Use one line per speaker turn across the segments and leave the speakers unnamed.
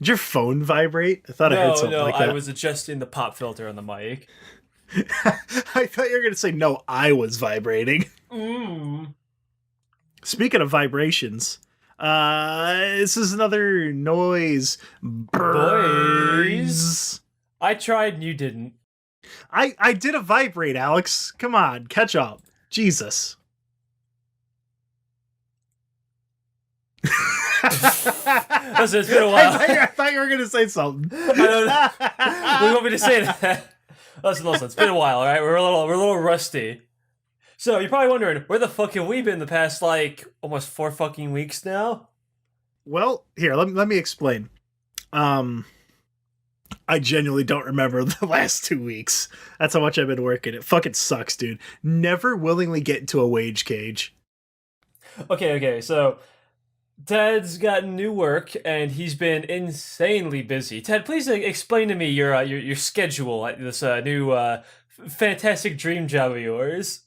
Did your phone vibrate? I thought I heard something
No,
like
I
that.
was adjusting the pop filter on the mic.
I thought you were going to say, no, I was vibrating.
Mm.
Speaking of vibrations, this is another Noyz
Boys,
Boyz.
I tried and you didn't.
I did a vibrate, Alex. Come on, catch up. Jesus.
Listen, it's been a while.
I thought you were going to say something.
I don't know. What do you want me to say that? Listen, it's been a while, all right? We're a little rusty. So you're probably wondering, where the fuck have we been the past like almost 4 fucking weeks now?
Well, here, let me explain. Um, I genuinely don't remember the last 2 weeks. That's how much I've been working. It fucking sucks, dude. Never willingly get into a wage cage.
Okay, so Ted's gotten new work and he's been insanely busy. Ted, please explain to me your schedule at this new fantastic dream job of yours.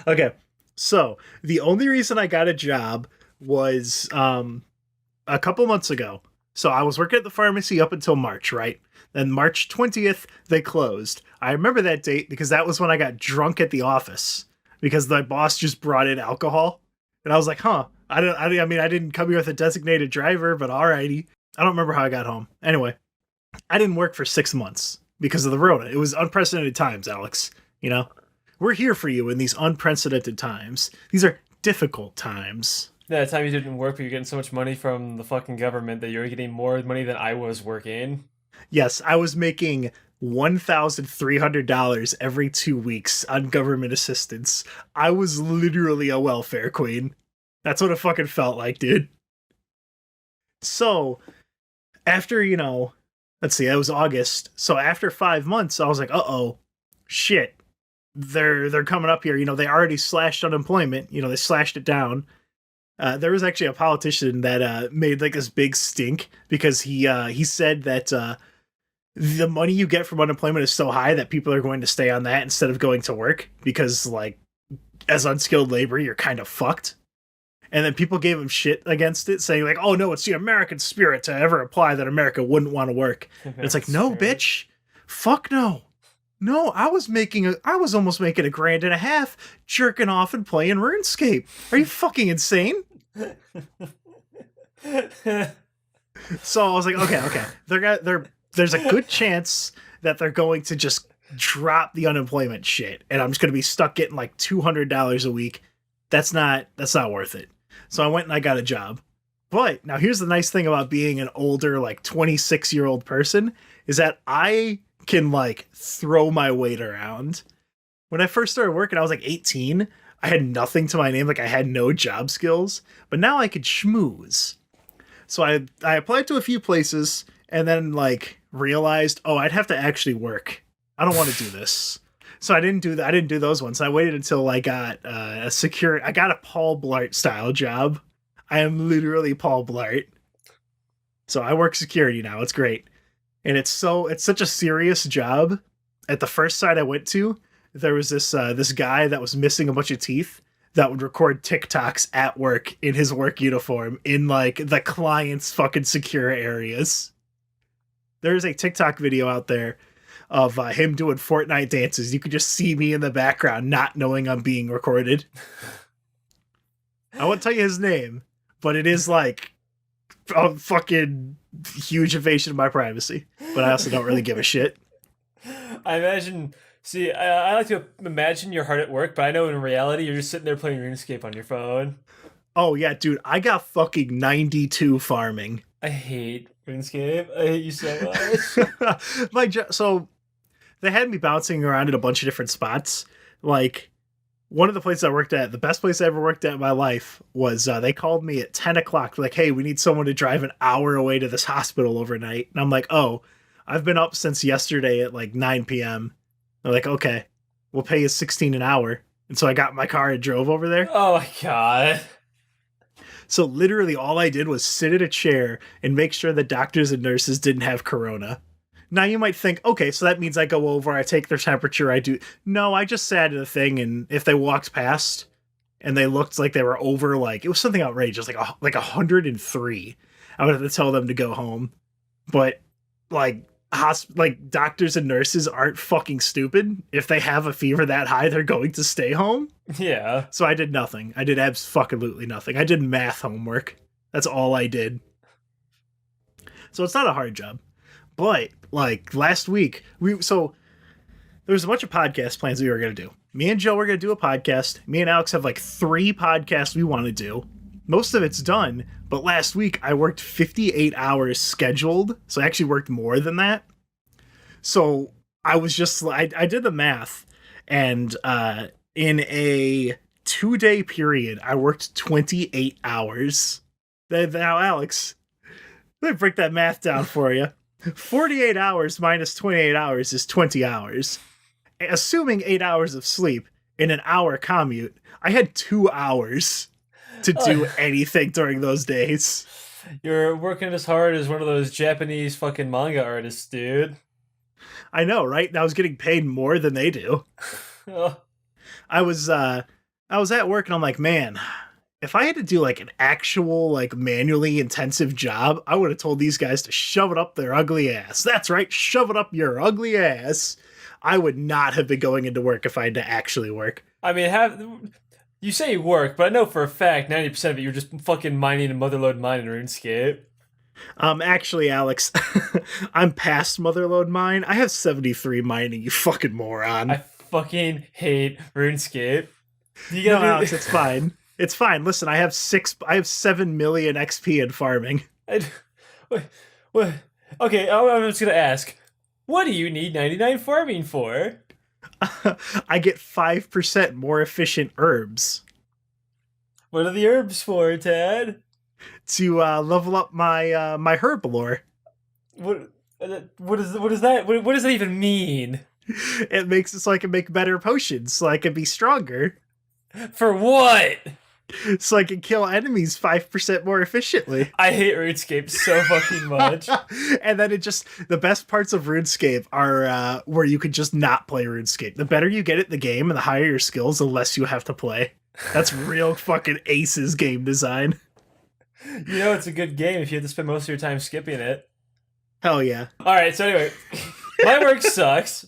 Okay, so the only reason I got a job was a couple months ago. So I was working at the pharmacy up until March, right? Then March 20th, they closed. I remember that date because that was when I got drunk at the office because my boss just brought in alcohol. And I was like, huh, I mean, I didn't come here with a designated driver, but alrighty. I don't remember how I got home. Anyway, I didn't work for 6 months because of the Rona. It was unprecedented times, Alex. You know, we're here for you in these unprecedented times. These are difficult times.
That time you didn't work, but you're getting so much money from the fucking government that you're getting more money than I was working.
Yes, I was making $1,300 every 2 weeks on government assistance. I was literally a welfare queen. That's what it fucking felt like, dude. So, after, let's see, it was August. So after 5 months, I was like, uh-oh, shit. They're coming up here. They already slashed unemployment. They slashed it down. There was actually a politician that made like this big stink because he said that the money you get from unemployment is so high that people are going to stay on that instead of going to work because like as unskilled labor you're kind of fucked. And then people gave him shit against it, saying like, "Oh no, it's the American spirit to ever apply that America wouldn't want to work." And it's like, no,
Spirit.
bitch, fuck no. No, I was almost making $1,500 jerking off and playing RuneScape. Are you fucking insane? So I was like, okay, there's a good chance that they're going to just drop the unemployment shit, and I'm just gonna be stuck getting like $200 a week. That's not worth it. So I went and I got a job. But now here's the nice thing about being an older, like 26-year-old person, is that I can like throw my weight around. When I first started working, I was like 18. I had nothing to my name, like I had no job skills, but now I could schmooze. So I applied to a few places and then like realized, oh, I'd have to actually work. I don't want to do this. So I didn't do that. I didn't do those ones. I waited until I got I got a Paul Blart style job. I am literally Paul Blart. So I work security now. It's great. And it's such a serious job. At the first site I went to, there was this guy that was missing a bunch of teeth that would record TikToks at work in his work uniform in like the client's fucking secure areas. There's a TikTok video out there of him doing Fortnite dances. You could just see me in the background, not knowing I'm being recorded. I won't tell you his name, but it is like a fucking huge invasion of my privacy. But I also don't really give a shit.
I imagine. See, I like to imagine you're hard at work, but I know in reality you're just sitting there playing RuneScape on your phone.
Oh yeah, dude, I got fucking 92 farming.
I hate RuneScape. I hate you so much.
So they had me bouncing around in a bunch of different spots. Like one of the places I worked at, the best place I ever worked at in my life was they called me at 10 o'clock. Like, hey, we need someone to drive an hour away to this hospital overnight. And I'm like, oh, I've been up since yesterday at like 9 p.m. They're like, okay, we'll pay you 16 an hour. And so I got in my car and drove over there.
Oh my god.
So literally all I did was sit in a chair and make sure the doctors and nurses didn't have corona. Now you might think, okay, so that means I go over, I take their temperature, I do. No, I just sat in a thing, and if they walked past and they looked like they were over, like it was something outrageous, like 103, I would have to tell them to go home. But like like doctors and nurses aren't fucking stupid. If they have a fever that high, they're going to stay home.
Yeah.
So I did nothing. I did absolutely nothing. I did math homework. That's all I did. So it's not a hard job. But like last week, there was a bunch of podcast plans we were going to do. Me and Joe were going to do a podcast. Me and Alex have like 3 podcasts we want to do. Most of it's done, but last week I worked 58 hours scheduled, so I actually worked more than that. So I was just, I did the math, and in a 2-day period, I worked 28 hours. Now, Alex, let me break that math down for you. 48 hours minus 28 hours is 20 hours. Assuming 8 hours of sleep in an hour commute, I had 2 hours to do anything during those days.
You're working as hard as one of those Japanese fucking manga artists, dude.
I know, right? And I was getting paid more than they do. I was at work and I'm like, man, if I had to do like an actual like manually intensive job, I would have told these guys to shove it up their ugly ass. That's right, shove it up your ugly ass. I would not have been going into work if I had to actually work.
I mean, you say you work, but I know for a fact 90% of it you're just fucking mining a motherload mine in RuneScape.
Actually, Alex, I'm past motherload mine. I have 73 mining, you fucking moron.
I fucking hate RuneScape.
No, Alex, it's fine. It's fine. Listen, I have 7 million XP in farming.
What? Okay, I'm just gonna ask, what do you need 99 farming for?
I get 5% more efficient herbs.
What are the herbs for, Tad?
To level up my herb lore.
What does that even mean?
It makes it so I can make better potions, so I can be stronger.
For what?
So I can kill enemies 5% more efficiently.
I hate RuneScape so fucking much.
And then the best parts of RuneScape are where you could just not play RuneScape. The better you get at the game and the higher your skills, the less you have to play. That's real fucking aces game design.
You know it's a good game if you have to spend most of your time skipping it.
Hell yeah.
Alright, so anyway, my work sucks.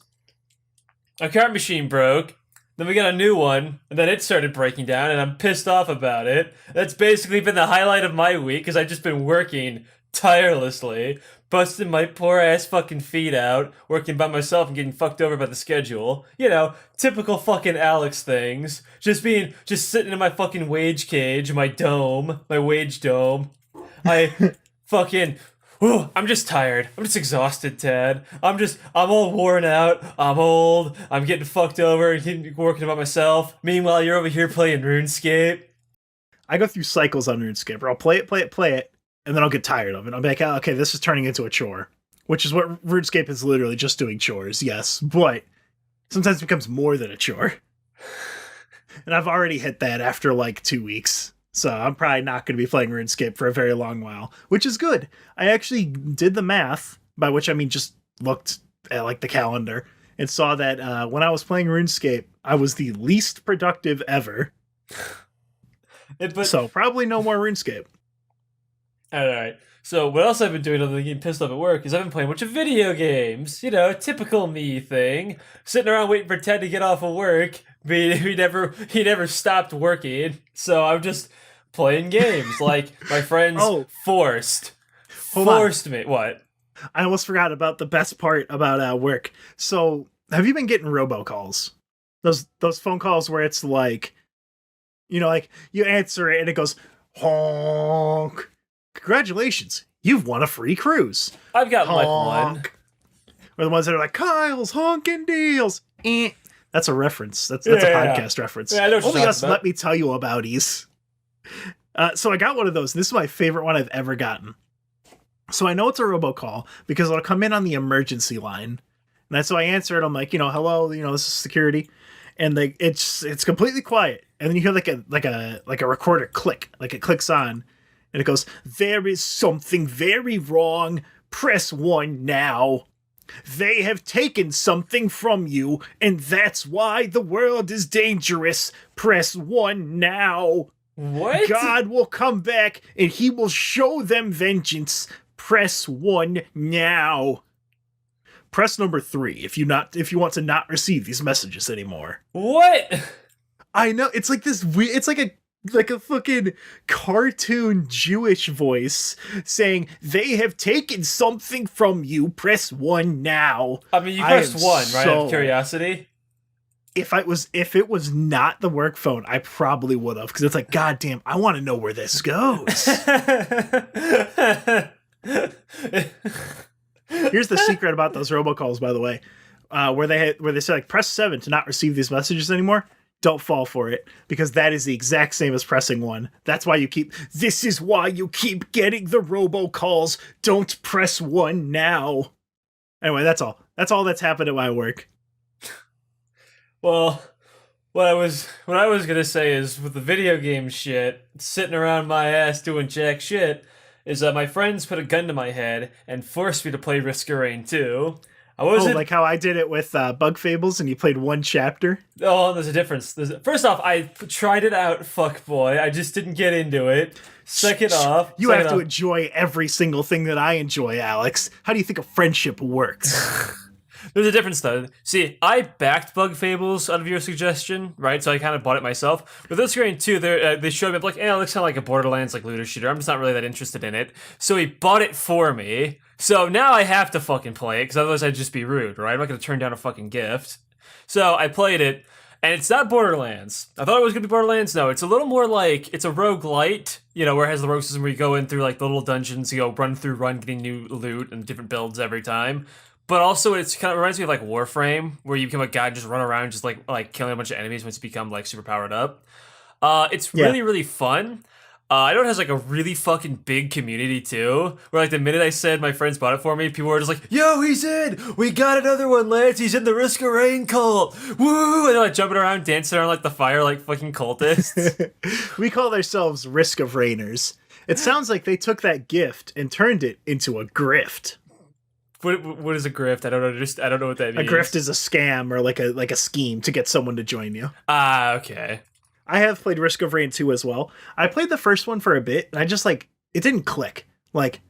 Our cart machine broke. Then we got a new one, and then it started breaking down, and I'm pissed off about it. That's basically been the highlight of my week, because I've just been working tirelessly, busting my poor ass fucking feet out, working by myself and getting fucked over by the schedule. You know, typical fucking Alex things. Just sitting in my fucking wage cage, my wage dome. I'm just tired. I'm just exhausted, Tad. I'm all worn out. I'm old. I'm getting fucked over and working by myself. Meanwhile, you're over here playing RuneScape.
I go through cycles on RuneScape where I'll play it, and then I'll get tired of it. I'll be like, oh, okay, this is turning into a chore. Which is what RuneScape is literally just doing chores, yes. But sometimes it becomes more than a chore. And I've already hit that after like 2 weeks. So I'm probably not going to be playing RuneScape for a very long while, which is good. I actually did the math, by which I mean just looked at like the calendar and saw that when I was playing RuneScape, I was the least productive ever. So probably no more RuneScape.
All right. So what else I've been doing other than getting pissed off at work is I've been playing a bunch of video games. You know, typical me thing. Sitting around waiting for Ted to get off of work. He never stopped working. So I'm just playing games. Like my friends forced me. What?
I almost forgot about the best part about work. So have you been getting robocalls? Those phone calls where it's like, you know, like you answer it and it goes honk. Congratulations, you've won a free cruise.
I've got like one.
Or the ones that are like Kyle's honking deals. That's a reference. That's a podcast reference.
Yeah, I know what
Only us
about.
let me tell you about these. So I got one of those. This is my favorite one I've ever gotten. So I know it's a robocall because it'll come in on the emergency line. And that's so I answer it. I'm like, you know, hello, you know, this is security. And it's completely quiet. And then you hear like a recorder click, like it clicks on. And it goes, there is something very wrong. Press 1 now. They have taken something from you, and that's why the world is dangerous. Press 1 now.
What?
God will come back and he will show them vengeance. Press 1 now. Press number 3 if you want to not receive these messages anymore.
What?
I know, it's like this weird, it's like a fucking cartoon Jewish voice saying, they have taken something from you. Press 1 now.
I mean, you pressed 1, right? Out of curiosity.
If it was not the work phone, I probably would have, because it's like, God damn, I want to know where this goes. Here's the secret about those robocalls, by the way, where they say like press 7 to not receive these messages anymore. Don't fall for it, because that is the exact same as pressing 1. That's why this is why you keep getting the robocalls. Don't press 1 now. Anyway, that's all. That's all that's happened at my work.
Well, what I was gonna say is, with the video game shit, sitting around my ass doing jack shit, is my friends put a gun to my head and forced me to play Risk of Rain 2.
Like how I did it with Bug Fables, and you played 1 chapter?
Oh, there's a difference. First off, I tried it out, fuckboy. I just didn't get into it. Second off...
You have to enjoy every single thing that I enjoy, Alex. How do you think a friendship works?
There's a difference, though. See, I backed Bug Fables out of your suggestion, right? So I kind of bought it myself. With Risk of Rain 2, they showed me, like, it looks kind of like a Borderlands, like, looter shooter. I'm just not really that interested in it. So he bought it for me. So now I have to fucking play it, because otherwise I'd just be rude, right? I'm not going to turn down a fucking gift. So I played it, and it's not Borderlands. I thought it was going to be Borderlands. No, it's a little more like, it's a roguelite, you know, where it has the rogue system where you go in through, like, the little dungeons, you go run, getting new loot and different builds every time. But also, it's kind of reminds me of like Warframe, where you become a guy and just run around, just like killing a bunch of enemies once you become like super powered up. It's really, really fun. I know it has like a really fucking big community too, where like the minute I said my friends bought it for me, people were just like, "Yo, he's in! We got another one, lads! He's in the Risk of Rain cult! Woo!" And they're like jumping around, dancing around like the fire, like fucking cultists.
We call ourselves Risk of Rainers. It sounds like they took that gift and turned it into a grift.
What is a grift? I don't know. I don't know what that means.
A grift is a scam or like a scheme to get someone to join you.
Ah, okay.
I have played Risk of Rain 2 as well. I played the first one for a bit, and I just it didn't click. Like,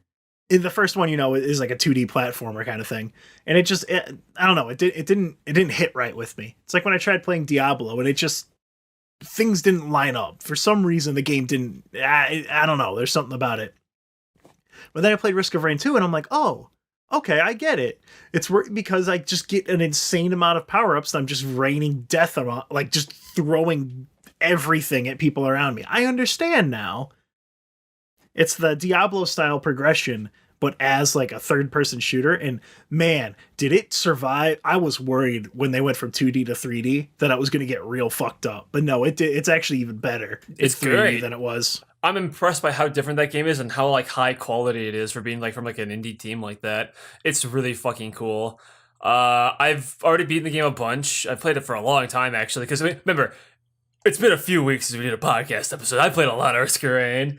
in the first one, you know, it is like a 2D platformer kind of thing, and I don't know, it didn't hit right with me. It's like when I tried playing Diablo, and things didn't line up for some reason. The game didn't. I don't know. There's something about it. But then I played Risk of Rain 2, and I'm like, oh. Okay, I get it. It's because I just get an insane amount of power-ups and I'm just raining death on, like, just throwing everything at people around me. I understand now. It's the Diablo-style progression, but as, like, a third-person shooter, and, man, did it survive? I was worried when they went from 2D to 3D that I was going to get real fucked up. But no, it's actually even better in 3D
great.
than it was.
I'm impressed by how different that game is and how like high quality it is for being like from like an indie team like that. It's really fucking cool. I've already beaten the game a bunch. I've played it for a long time actually, because remember, it's been a few weeks since we did a podcast episode. I played a lot of Risk of Rain.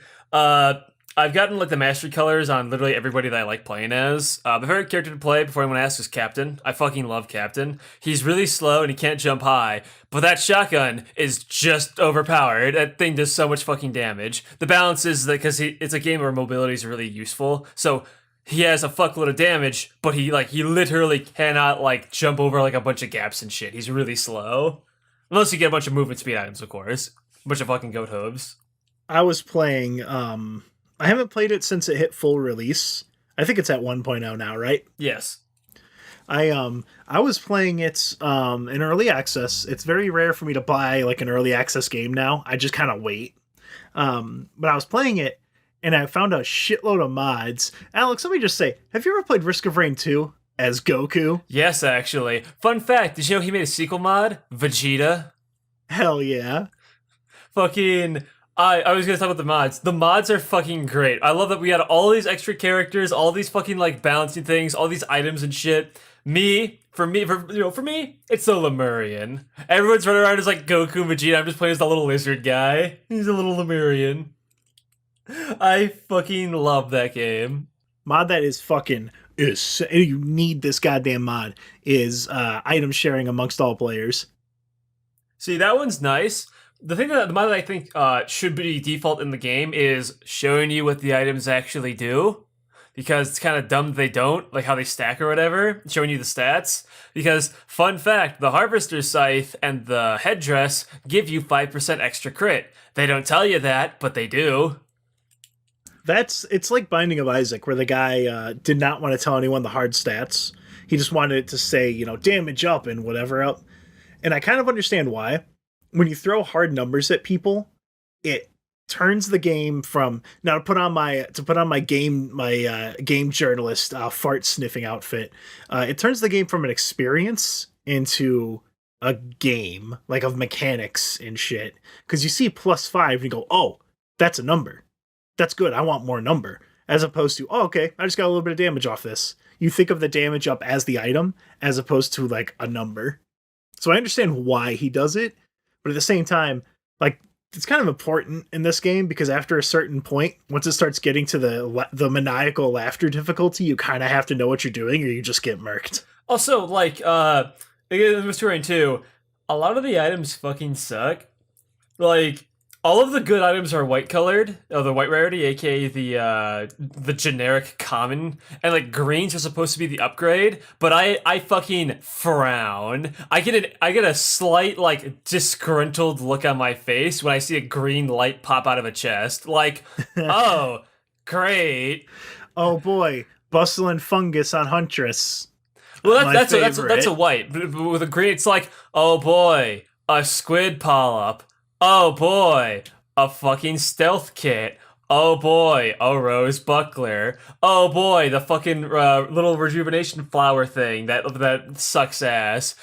I've gotten like the mastery colors on literally everybody that I like playing as. My favorite character to play before anyone asks is Captain. I fucking love Captain. He's really slow and he can't jump high, but that shotgun is just overpowered. That thing does so much fucking damage. The balance is that because it's a game where mobility is really useful, so he has a fuckload of damage, but he literally cannot like jump over like a bunch of gaps and shit. He's really slow. Unless you get a bunch of movement speed items, of course. A bunch of fucking goat hooves.
I was playing, I haven't played it since it hit full release. I think it's at 1.0 now, right?
Yes.
I was playing it in early access. It's very rare for me to buy like an early access game now. I just kind of wait. But I was playing it and I found a shitload of mods. Alex, let me just say, have you ever played Risk of Rain 2 as Goku?
Yes, actually. Fun fact, did you know he made a sequel mod? Vegeta.
Hell yeah.
Fucking... I was gonna talk about the mods. The mods are fucking great. I love that we had all these extra characters, all these fucking like balancing things, all these items and shit. For me, it's the Lemurian. Everyone's running around as like Goku and Vegeta. I'm just playing as the little lizard guy. He's a little Lemurian. I fucking love that game.
Mod that you need this goddamn mod is item sharing amongst all players.
See, that one's nice. The thing that the mod that I think should be default in the game is showing you what the items actually do, because it's kind of dumb they don't, like how they stack or whatever, showing you the stats. Because fun fact, the Harvester's Scythe and the Headdress give you 5% extra crit. They don't tell you that, but they do.
It's like Binding of Isaac, where the guy did not want to tell anyone the hard stats. He just wanted it to say, damage up and whatever else. And I kind of understand why. When you throw hard numbers at people, it turns the game from, now to put on my game journalist fart sniffing outfit. It turns the game from an experience into a game, like of mechanics and shit. Because you see +5 and you go, oh, that's a number. That's good. I want more number. As opposed to, oh, okay, I just got a little bit of damage off this. You think of the damage up as the item, as opposed to like a number. So I understand why he does it, but at the same time, like, it's kind of important in this game because after a certain point, once it starts getting to the maniacal laughter difficulty, you kind of have to know what you're doing or you just get murked.
Also, like, in Terrain 2, a lot of the items fucking suck. Like, all of the good items are white colored, or the white rarity, aka the generic common, and like greens are supposed to be the upgrade. But I fucking frown. I get a slight like disgruntled look on my face when I see a green light pop out of a chest. Like, oh, great.
Oh boy, bustling fungus on Huntress.
Well, that's a white. But with a green, it's like, oh boy, a squid polyp. Oh boy, a fucking stealth kit. Oh boy, a rose buckler. Oh boy, the fucking little rejuvenation flower thing that sucks ass.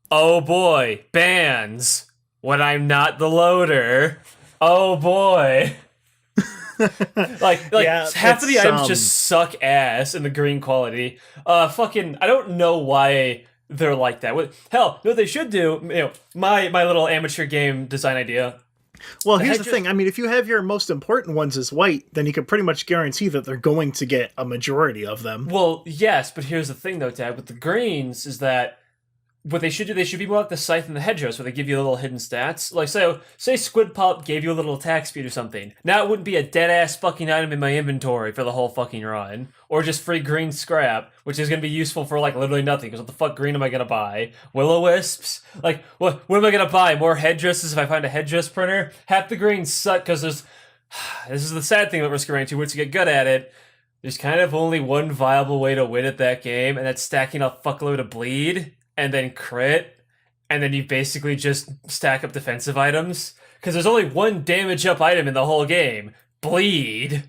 Oh boy, bands when I'm not the loader. Oh boy. like yeah, half of the items just suck ass in the green quality. Fucking, I don't know why they're like that. Hell, what they should do, my little amateur game design idea.
Well, here's the thing. I mean, if you have your most important ones as white, then you can pretty much guarantee that they're going to get a majority of them.
Well, yes, but here's the thing, though, Dad. With the greens, is that what they should do, they should be more like the Scythe and the Hedgerows, where they give you little hidden stats. Like, say Squid Polyp gave you a little attack speed or something. Now it wouldn't be a dead-ass fucking item in my inventory for the whole fucking run. Or just free green scrap, which is going to be useful for, like, literally nothing, because what the fuck green am I going to buy? Will-o-wisps? Like, what am I going to buy? More headdresses if I find a headdress printer? Half the greens suck, because there's... This is the sad thing about Risk of Rain 2, once you get good at it, there's kind of only one viable way to win at that game, and that's stacking a fuckload of bleed, and then crit, and then you basically just stack up defensive items. Because there's only one damage up item in the whole game. Bleed.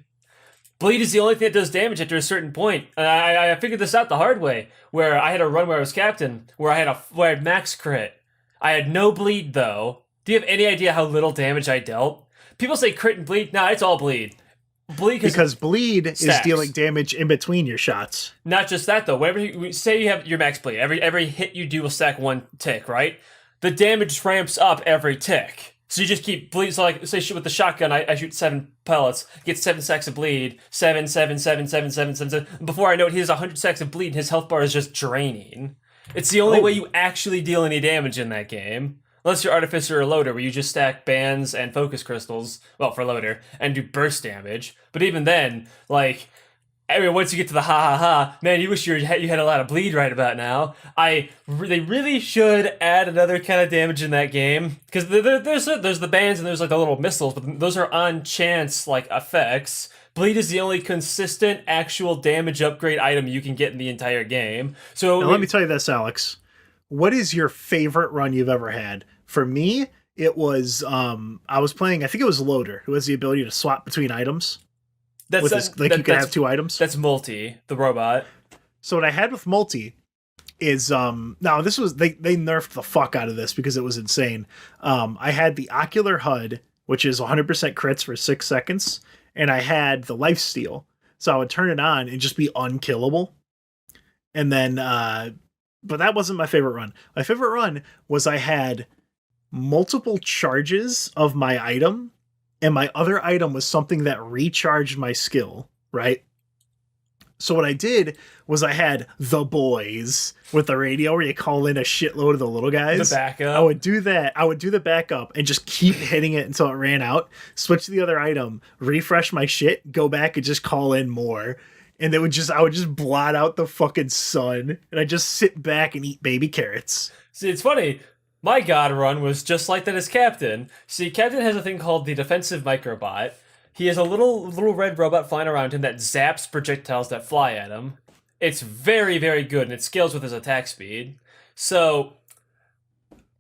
Bleed is the only thing that does damage after a certain point. And I figured this out the hard way, where I had a run where I was captain, where I had max crit. I had no bleed, though. Do you have any idea how little damage I dealt? People say crit and bleed. Nah, it's all bleed. Bleed
because bleed
stacks.
Is dealing damage in between your shots.
Not just that though. Whenever say you have your max bleed, every hit you do will stack 1 tick, right? The damage ramps up every tick. So you just keep bleed. So like, say with the shotgun, I shoot 7 pellets, get 7 stacks of bleed, 7, 7, 7, 7, 7, 7, 7. Before I know it, he has 100 stacks of bleed, and his health bar is just draining. It's the only way you actually deal any damage in that game. Unless you're Artificer or Loader, where you just stack bands and focus crystals, well, for Loader, and do burst damage. But even then, like, I mean, once you get to the ha, man, you wish you had a lot of bleed right about now. They really should add another kind of damage in that game. Because there's the bands and there's, like, the little missiles, but those are on chance, like, effects. Bleed is the only consistent actual damage upgrade item you can get in the entire game. So
now, let me tell you this, Alex. What is your favorite run you've ever had? For me, it was, I was playing, I think it was Loader, who has the ability to swap between items. You can have 2 items.
That's Multi, the robot.
So what I had with Multi is, now this was, they nerfed the fuck out of this because it was insane. I had the Ocular HUD, which is 100% crits for 6 seconds, and I had the Lifesteal. So I would turn it on and just be unkillable. And then, but that wasn't my favorite run. My favorite run was I had multiple charges of my item, and my other item was something that recharged my skill, right? So what I did was I had the boys with the radio where you call in a shitload of the little guys.
The backup.
I would do that. I would do the backup and just keep hitting it until it ran out. Switch to the other item, refresh my shit, go back and just call in more. And I would just blot out the fucking sun, and I just sit back and eat baby carrots.
See, it's funny. My god run was just like that as Captain. See, Captain has a thing called the defensive microbot. He has a little red robot flying around him that zaps projectiles that fly at him. It's very, very good, and it scales with his attack speed. So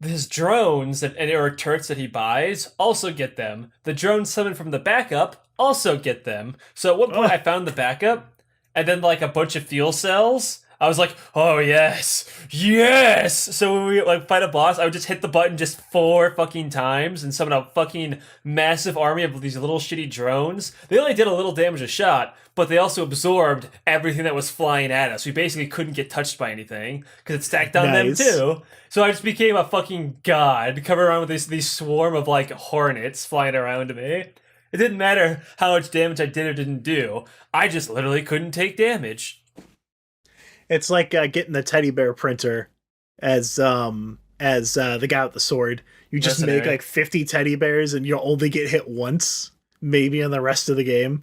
his drones or turrets that he buys also get them. The drones summoned from the backup also get them. So at one point I found the backup, and then like a bunch of fuel cells. I was like, oh yes, yes! So when we like fight a boss, I would just hit the button just 4 fucking times and summon a fucking massive army of these little shitty drones. They only did a little damage a shot, but they also absorbed everything that was flying at us. We basically couldn't get touched by anything because it stacked on them too. So I just became a fucking god, covered around with these swarm of like hornets flying around me. It didn't matter how much damage I did or didn't do. I just literally couldn't take damage.
It's like getting the teddy bear printer as the guy with the sword. You just make like 50 teddy bears and you'll only get hit once, maybe in the rest of the game.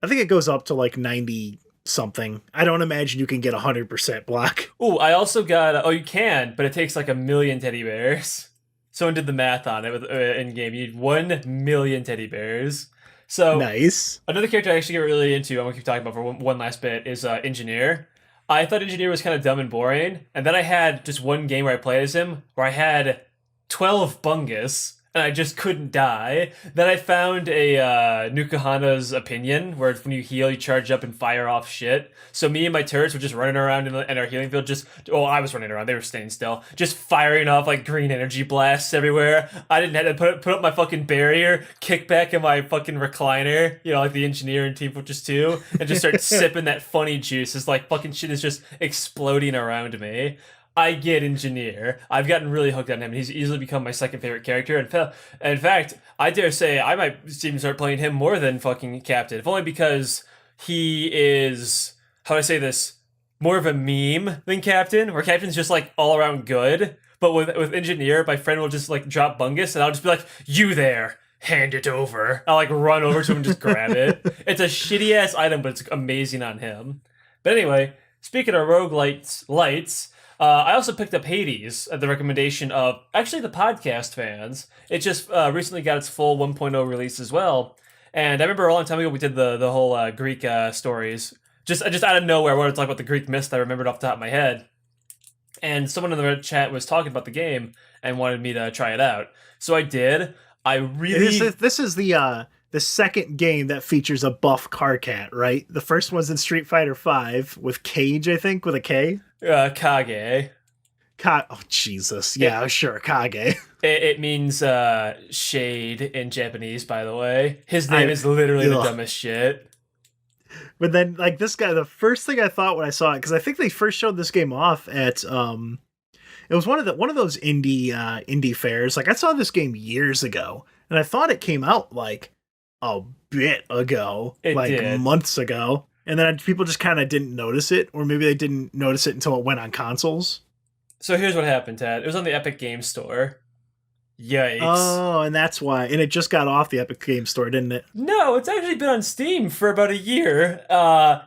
I think it goes up to like 90 something. I don't imagine you can get 100% block.
Oh, I also got you can, but it takes like 1 million teddy bears. Someone did the math on it with in game. You need 1 million teddy bears. So
nice.
Another character I actually get really into, I'm gonna keep talking about for one last bit, is Engineer. I thought Engineer was kind of dumb and boring, and then I had just one game where I played as him, where I had 12 bungus, and I just couldn't die. Then I found a Nukahana's opinion, where when you heal, you charge up and fire off shit. So me and my turrets were just running around in our healing field, I was running around, they were staying still, just firing off like green energy blasts everywhere. I didn't have to put up my fucking barrier, kick back in my fucking recliner, like the Engineer in Team Fortress 2, and just start sipping that funny juice. It's like fucking shit is just exploding around me. I get Engineer. I've gotten really hooked on him. He's easily become my second favorite character. In fact, I dare say I might even start playing him more than fucking Captain. If only because he is, how do I say this, more of a meme than Captain, where Captain's just like all around good. But with Engineer, my friend will just like drop bungus and I'll just be like, you there, hand it over. I'll like run over to him and just grab it. It's a shitty ass item, but it's amazing on him. But anyway, speaking of roguelites lights, I also picked up Hades at the recommendation of actually the podcast fans. It just recently got its full 1.0 release as well. And I remember a long time ago we did the whole Greek stories. Just out of nowhere, I wanted to talk about the Greek myth I remembered off the top of my head. And someone in the chat was talking about the game and wanted me to try it out. So I did. This is the second game that features a buff karkat, right? The first one's in Street Fighter V with Cage, I think, with a K. Kage.
Oh, Jesus. Yeah, sure, Kage.
It means shade in Japanese, by the way. His name is literally the dumbest shit.
But then, like, this guy, the first thing I thought when I saw it, because I think they first showed this game off at, it was one of those indie fairs. Like, I saw this game years ago, and I thought it came out, like, a bit ago.
It did.
Months ago. And then people just kind of didn't notice it, or maybe they didn't notice it until it went on consoles.
So here's what happened, Ted. It was on the Epic Games Store. Yikes.
Oh, and that's why. And it just got off the Epic Games Store, didn't it?
No, it's actually been on Steam for about a year.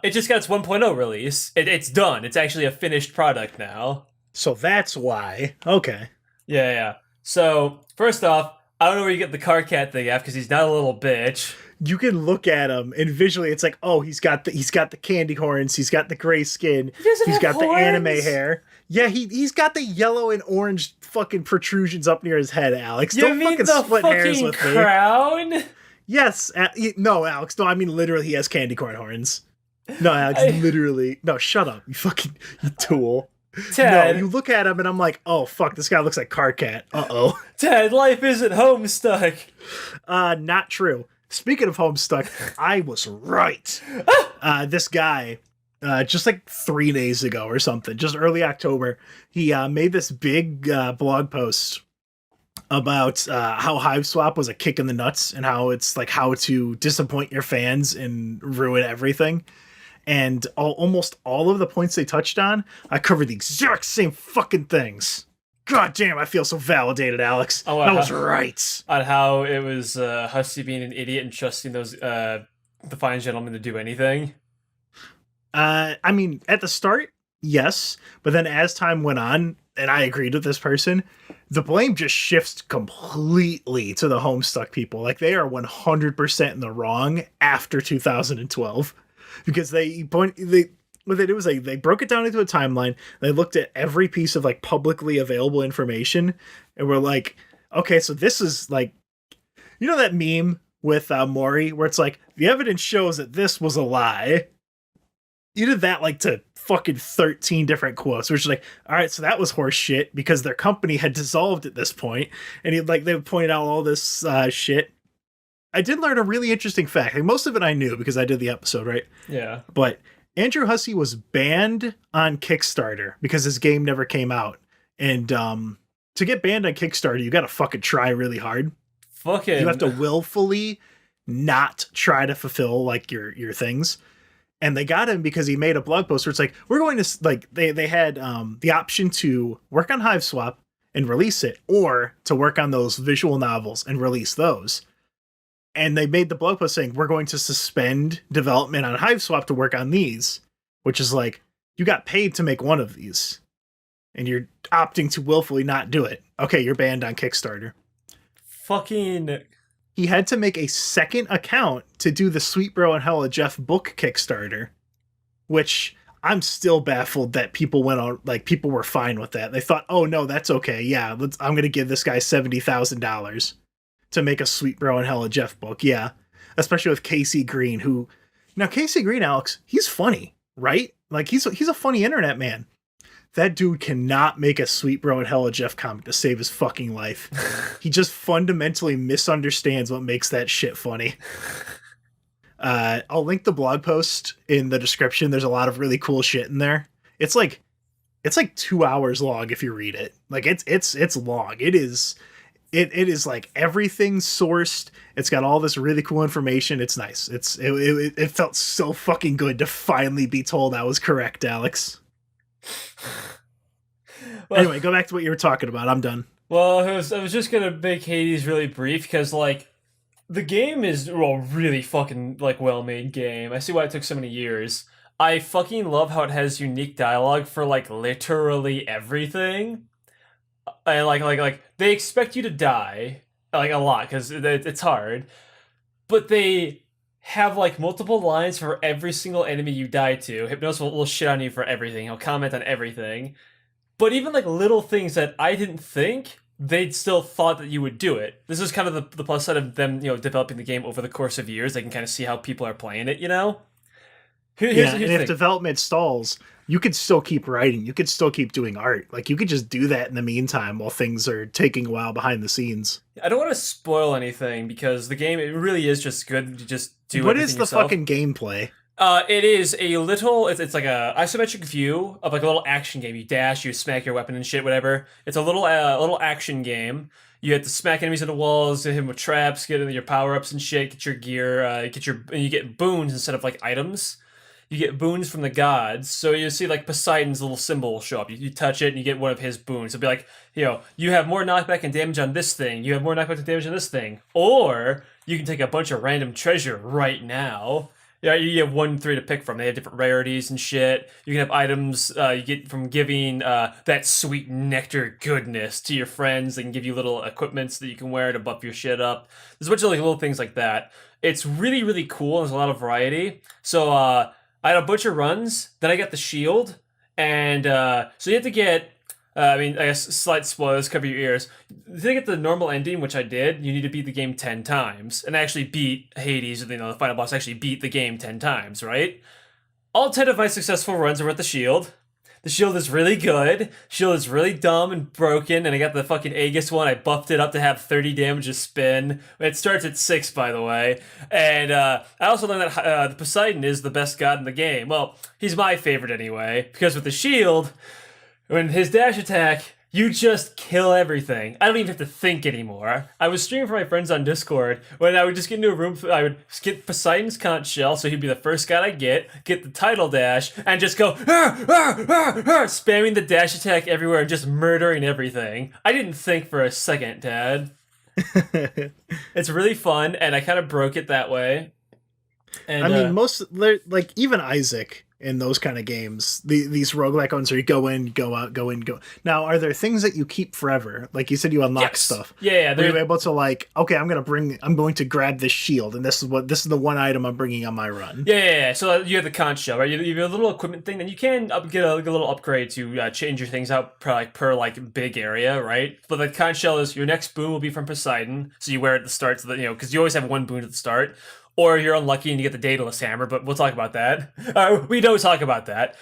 It just got its 1.0 release. It's done. It's actually a finished product now.
So that's why. Okay.
Yeah. So, first off, I don't know where you get the karkat thing at, because he's not a little bitch.
You can look at him and visually it's like, oh, he's got the candy horns, he's got the gray skin, he's got the anime hair. Yeah, he's got the yellow and orange fucking protrusions up near his head, Alex.
Don't fucking split hairs with me. Crown?
Yes. No, Alex. No, I mean literally he has candy corn horns. No, Alex, literally. No, shut up. You fucking tool.
Ted.
No, you look at him and I'm like, oh, fuck, this guy looks like karkat. Uh-oh.
Ted, life isn't Homestuck.
Not true. Speaking of Homestuck, I was right. This guy, just like 3 days ago or something, just early October, he made this big blog post about how Hiveswap was a kick in the nuts and how it's like how to disappoint your fans and ruin everything. and almost all of the points they touched on, I covered the exact same fucking things. God damn, I feel so validated, Alex.
Oh,
I was right.
On how it was Hussey being an idiot and trusting those the fine gentlemen to do anything.
I mean, at the start, yes, but then as time went on, and I agreed with this person, the blame just shifts completely to the Homestuck people. Like, they are 100% in the wrong after 2012 because what they did was they broke it down into a timeline. They looked at every piece of like publicly available information and were like, okay, so this is like, you know that meme with Maury where it's like the evidence shows that this was a lie. You did that like to fucking 13 different quotes, which is like, all right, so that was horse shit because their company had dissolved at this point, and they pointed out all this shit. I did learn a really interesting fact. Like, most of it I knew because I did the episode, right?
Yeah.
But Andrew Hussey was banned on Kickstarter because his game never came out. And to get banned on Kickstarter, you got to fucking try really hard.
Fucking.
You have to willfully not try to fulfill like your things. And they got him because he made a blog post where it's like, we're going to like they had the option to work on Hiveswap and release it, or to work on those visual novels and release those. And they made the blog post saying, we're going to suspend development on Hiveswap to work on these, which is like, you got paid to make one of these and you're opting to willfully not do it. Okay, you're banned on Kickstarter.
Fucking.
He had to make a second account to do the Sweet Bro and Hella Jeff book Kickstarter, which I'm still baffled that people went on, like, people were fine with that. They thought, oh no, that's okay. Yeah, I'm going to give this guy $70,000 to make a Sweet Bro and Hella Jeff book. Yeah. Especially with Casey Green, who, now Casey Green, Alex, he's funny, right? Like, he's a funny internet man. That dude cannot make a Sweet Bro and Hella Jeff comic to save his fucking life. He just fundamentally misunderstands what makes that shit funny. I'll link the blog post in the description. There's a lot of really cool shit in there. It's like 2 hours long if you read it. Like, it's long. It is like everything sourced. It's got all this really cool information. It's nice. It felt so fucking good to finally be told I was correct, Alex. Well, anyway, go back to what you were talking about. I'm done.
Well, I was just gonna make Hades really brief because, like, the game is a really fucking, like, well-made game. I see why it took so many years. I fucking love how it has unique dialogue for, like, literally everything. And like they expect you to die, like, a lot because it's hard, but they have like multiple lines for every single enemy you die to. Hypnos will shit on you for everything. He'll comment on everything. But even like little things that I didn't think, they'd still thought that you would do it. This is kind of the plus side of them, developing the game over the course of years. They can kind of see how people are playing it, Here's
and if development stalls, you could still keep writing. You could still keep doing art. Like, you could just do that in the meantime while things are taking a while behind the scenes.
I don't want to spoil anything because the game, it really is just good to just do
What is the
yourself.
fucking gameplay?
It is a little, it's like a isometric view of like a little action game. You dash, you smack your weapon and shit, whatever. It's a little action game. You have to smack enemies into walls, hit them with traps, get into your power-ups and shit, get your gear, and you get boons instead of like items. You get boons from the gods. So you see like Poseidon's little symbol will show up. You touch it and you get one of his boons. It'll be like, you have more knockback and damage on this thing. You have more knockback and damage on this thing. Or you can take a bunch of random treasure right now. Yeah, you have 1 3 to pick from. They have different rarities and shit. You can have items you get from giving that sweet nectar goodness to your friends. They can give you little equipments that you can wear to buff your shit up. There's a bunch of like little things like that. It's really, really cool. There's a lot of variety. So I had a bunch of runs. Then I got the shield. And so you have to get... I guess slight spoilers, cover your ears. To get the normal ending, which I did, you need to beat the game 10 times. And actually beat Hades, the final boss, actually beat the game 10 times, right? All 10 of my successful runs are with the shield. The shield is really good. Shield is really dumb and broken, and I got the fucking Aegis one. I buffed it up to have 30 damage a spin. It starts at 6, by the way. And I also learned that the Poseidon is the best god in the game. Well, he's my favorite anyway, because with the shield... when his dash attack, You just kill everything. I don't even have to think anymore. I was streaming for my friends on Discord when I would just get into a room. I would get Poseidon's conch shell, so he'd be the first guy I get the title dash, and just go spamming the dash attack everywhere and just murdering everything. I didn't think for a second, Dad. It's really fun, and I kind of broke it that way. And,
I mean, like even Isaac in those kind of games, these roguelike ones where you go in, go out, go in, go. Now, are there things that you keep forever? Like you said, you unlock stuff.
Yeah,
are you able to like, okay, I'm going to grab this shield, and this is the one item I'm bringing on my run.
Yeah. So you have the conch shell, right? You have a little equipment thing, then you can get a little upgrade to change your things out per big area, right? But the conch shell is your next boon will be from Poseidon, so you wear it at the start, so that because you always have one boon at the start. Or you're unlucky and you get the Daedalus hammer, but we'll talk about that. We don't talk about that.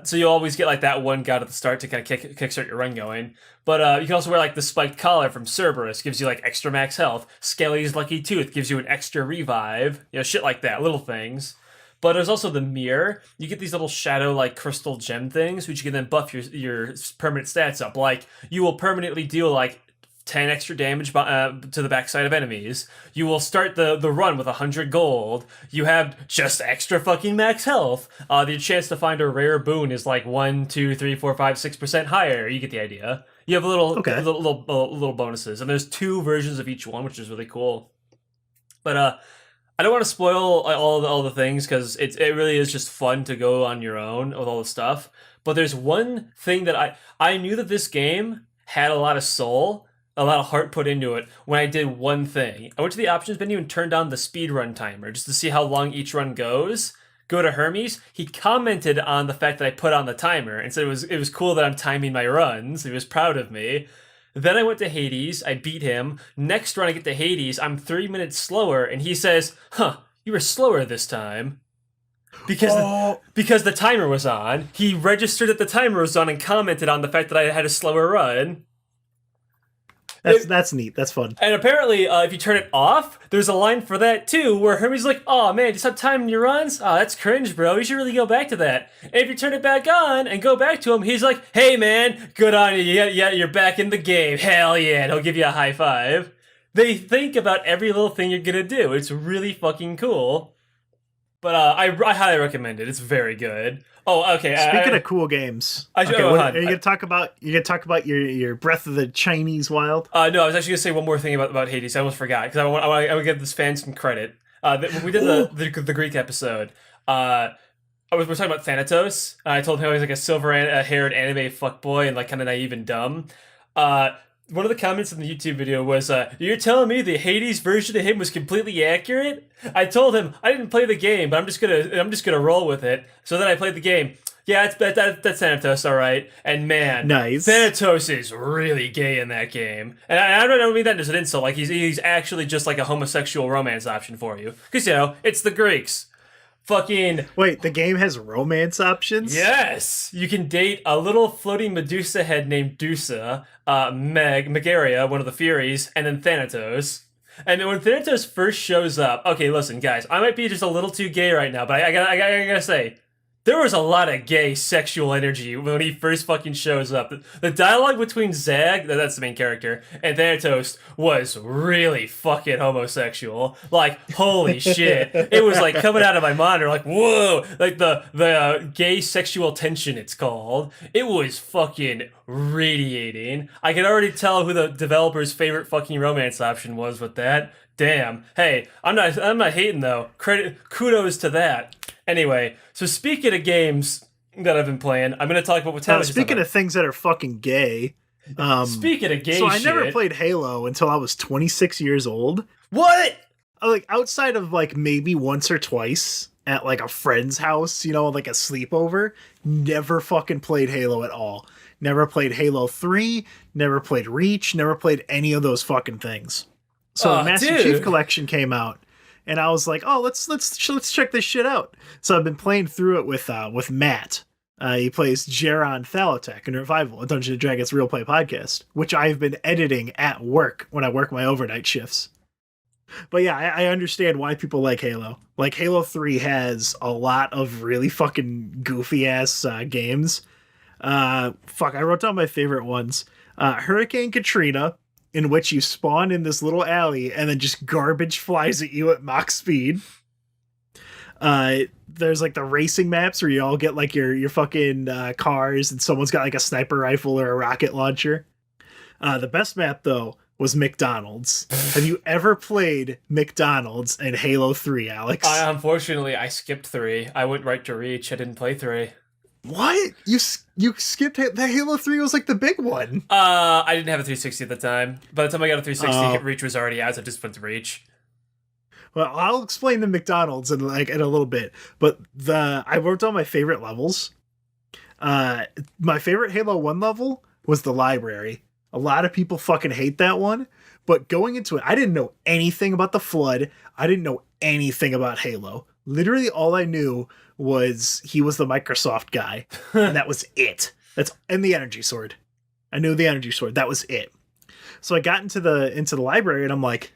So you always get like that one god at the start to kind of kickstart your run going. But you can also wear like the spiked collar from Cerberus, gives you like extra max health. Skelly's lucky tooth gives you an extra revive. Shit like that, little things. But there's also the mirror. You get these little shadow like crystal gem things, which you can then buff your permanent stats up. Like you will permanently deal like 10 extra damage to the backside of enemies. You will start the run with 100 gold. You have just extra fucking max health. The chance to find a rare boon is like 1, 2, 3, 4, 5, 6% higher. You get the idea. You have little bonuses, and there's 2 versions of each one, which is really cool. But I don't want to spoil all the things because it really is just fun to go on your own with all the stuff. But there's one thing that I knew that this game had a lot of soul, a lot of heart put into it when I did one thing. I went to the options menu and turned on the speed run timer just to see how long each run goes. Go to Hermes. He commented on the fact that I put on the timer and said it was cool that I'm timing my runs. He was proud of me. Then I went to Hades. I beat him. Next run I get to Hades. I'm 3 minutes slower, and he says, "Huh, you were slower this time." Because the timer was on. He registered that the timer was on and commented on the fact that I had a slower run.
That's neat. That's fun.
And apparently, if you turn it off, there's a line for that too, where Hermes like, "Oh man, you stop timing your runs? Oh, that's cringe, bro. You should really go back to that." And if you turn it back on and go back to him, he's like, "Hey man, good on you. Yeah, you're back in the game. Hell yeah!" And he'll give you a high five. They think about every little thing you're gonna do. It's really fucking cool. But I highly recommend it. It's very good. Oh, okay.
Speaking of cool games, are you gonna talk about your Breath of the Chinese Wild?
No, I was actually gonna say one more thing about Hades. I almost forgot because I want to give this fan some credit. When we did the Greek episode, we're talking about Thanatos. I told him he was like a silver-haired anime fuckboy and like kind of naive and dumb. One of the comments in the YouTube video was, "You're telling me the Hades version of him was completely accurate?" I told him I didn't play the game, but I'm just gonna roll with it. So then I played the game. Yeah, that's Thanatos, all right. And man,
nice.
Thanatos is really gay in that game, and I don't mean that as an insult. Like he's actually just like a homosexual romance option for you, because it's the Greeks. Fucking
wait, the game has romance options?
Yes! You can date a little floating Medusa head named Dusa, Megaria, one of the Furies, and then Thanatos. And when Thanatos first shows up, okay, listen, guys, I might be just a little too gay right now, but I gotta say, there was a lot of gay sexual energy when he first fucking shows up. The dialogue between Zag, that's the main character, and Thanatos was really fucking homosexual. Like, holy shit. It was like coming out of my monitor, like, whoa! Like the gay sexual tension, it's called. It was fucking radiating. I could already tell who the developer's favorite fucking romance option was with that. Damn. Hey, I'm not hating though. Kudos to that. Anyway, so speaking of games that I've been playing, I'm going to talk about what Tyler.
Speaking of things that are fucking gay.
Speaking of gay
so I never played Halo until I was 26 years old.
What?
Like outside of like maybe once or twice at like a friend's house, like a sleepover, never fucking played Halo at all. Never played Halo 3, never played Reach, never played any of those fucking things. So the Master Chief Collection came out. And I was like, "Oh, let's check this shit out." So I've been playing through it with Matt. He plays Jaron Thalatek in Revival, a Dungeons & Dragons Real Play podcast, which I've been editing at work when I work my overnight shifts. But yeah, I understand why people like Halo. Like Halo 3 has a lot of really fucking goofy ass games. I wrote down my favorite ones. Hurricane Katrina, in which you spawn in this little alley and then just garbage flies at you at Mach speed. There's like the racing maps where you all get like your fucking cars and someone's got like a sniper rifle or a rocket launcher. The best map though was McDonald's. Have you ever played McDonald's in Halo 3, Alex?
Unfortunately, I skipped 3. I went right to Reach. I didn't play 3.
What? You skipped the Halo 3 was like the big one.
I didn't have a 360 at the time. By the time I got a 360, Reach was already out, so I just went to Reach.
Well, I'll explain the McDonald's in a little bit, but I wrote down my favorite levels. My favorite Halo 1 level was the library. A lot of people fucking hate that one, but going into it, I didn't know anything about the Flood. I didn't know anything about Halo. Literally all I knew was he was the Microsoft guy, and that was it. And the energy sword. I knew the energy sword. That was it. So I got into the library and I'm like,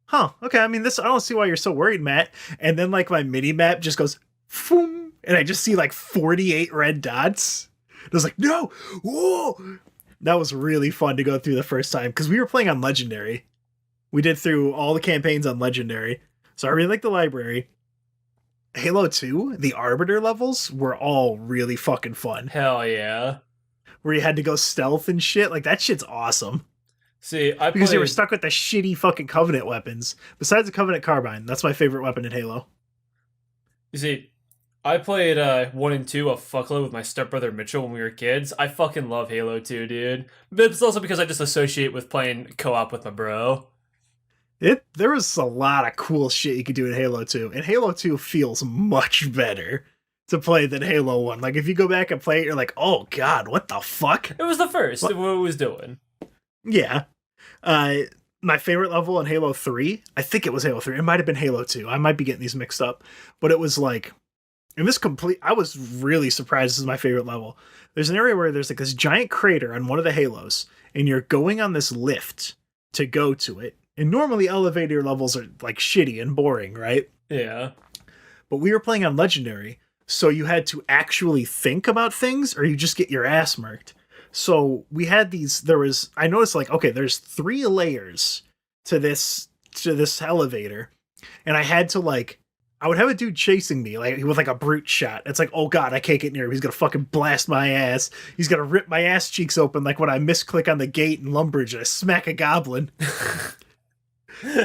huh, okay, I mean, I don't see why you're so worried, Matt. And then like my mini map just goes, boom, and I just see like 48 red dots. I was like, no, whoa. That was really fun to go through the first time because we were playing on Legendary. We did through all the campaigns on Legendary. So I really like the library. Halo 2, the Arbiter levels were all really fucking fun.
Hell yeah.
Where you had to go stealth and shit. Like, that shit's awesome.
See,
because you were stuck with the shitty fucking Covenant weapons. Besides the Covenant Carbine, that's my favorite weapon in Halo.
You see, I played 1 and 2 a fuckload with my stepbrother Mitchell when we were kids. I fucking love Halo 2, dude. But it's also because I just associate with playing co-op with my bro.
There was a lot of cool shit you could do in Halo 2, and Halo 2 feels much better to play than Halo 1. Like, if you go back and play it, you're like, oh god, what the fuck?
It was the first. What it was doing.
Yeah. My favorite level in Halo 3, I think it was Halo 3. It might have been Halo 2. I might be getting these mixed up. But it was like, I was really surprised this is my favorite level. There's an area where there's like this giant crater on one of the Halos, and you're going on this lift to go to it. And normally elevator levels are like shitty and boring, right?
Yeah.
But we were playing on Legendary, so you had to actually think about things or you just get your ass murked. So we had I noticed like, okay, there's 3 layers to this elevator. And I would have a dude chasing me like with like a brute shot. It's like, oh god, I can't get near him. He's gonna fucking blast my ass. He's gonna rip my ass cheeks open like when I misclick on the gate in Lumbridge and I smack a goblin.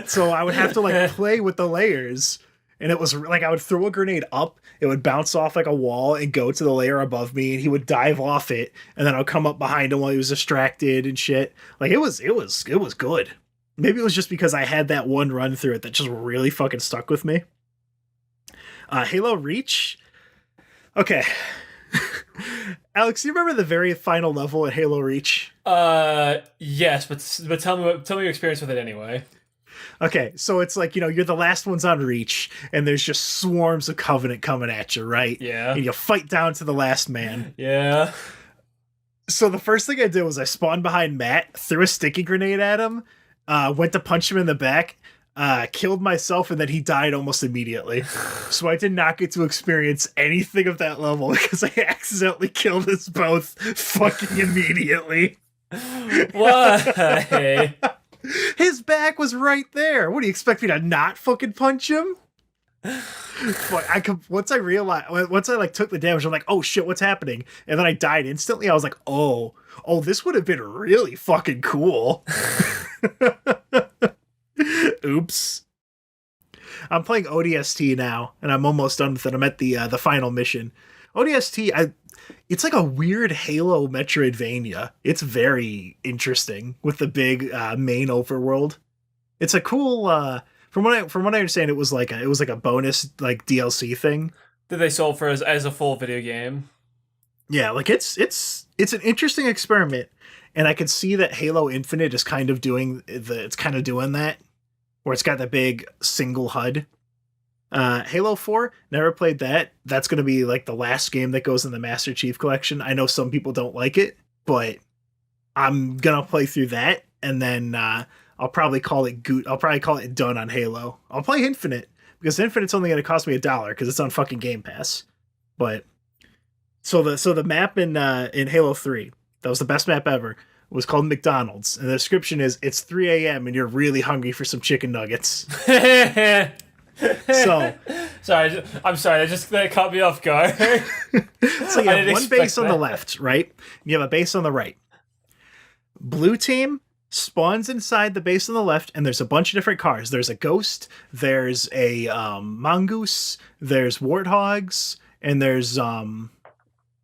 So I would have to like play with the layers. And it was like I would throw a grenade up, it would bounce off like a wall and go to the layer above me, and he would dive off it, and then I'll come up behind him while he was distracted and shit. Like it was good. Maybe it was just because I had that one run through it that just really fucking stuck with me. Halo Reach. Okay. Alex, do you remember the very final level at Halo Reach?
Yes, but tell me your experience with it anyway.
Okay, so it's like, you're the last ones on Reach, and there's just swarms of Covenant coming at you, right?
Yeah.
And you fight down to the last man.
Yeah.
So the first thing I did was I spawned behind Matt, threw a sticky grenade at him, went to punch him in the back, killed myself, and then he died almost immediately. So I did not get to experience anything of that level because I accidentally killed us both fucking immediately.
Why?
His back was right there. What do you expect me to not fucking punch him? Once I like took the damage, I'm like, oh shit, what's happening? And then I died instantly. I was like, oh, this would have been really fucking cool. Oops. I'm playing ODST now, and I'm almost done with it. I'm at the final mission. ODST, it's like a weird Halo Metroidvania. It's very interesting with the big main overworld. It's a cool. From what I understand, it was like a bonus like DLC thing
that they sold for as a full video game.
Yeah, like it's an interesting experiment, and I can see that Halo Infinite is kind of doing that, where it's got the big single HUD. Halo 4, never played that. That's going to be like the last game that goes in the Master Chief Collection. I know some people don't like it, but I'm going to play through that, and then I'll probably call it done on Halo. I'll play Infinite, because Infinite's only going to cost me $1 because it's on fucking Game Pass. But so the map in Halo 3, that was the best map ever. was called McDonald's, and the description is it's 3 a.m. and you're really hungry for some chicken nuggets. So,
sorry, I'm sorry. That caught me off guard.
so you have one base on the left, right? You have a base on the right. Blue team spawns inside the base on the left, and there's a bunch of different cars. There's a ghost, there's a mongoose, there's warthogs, and there's the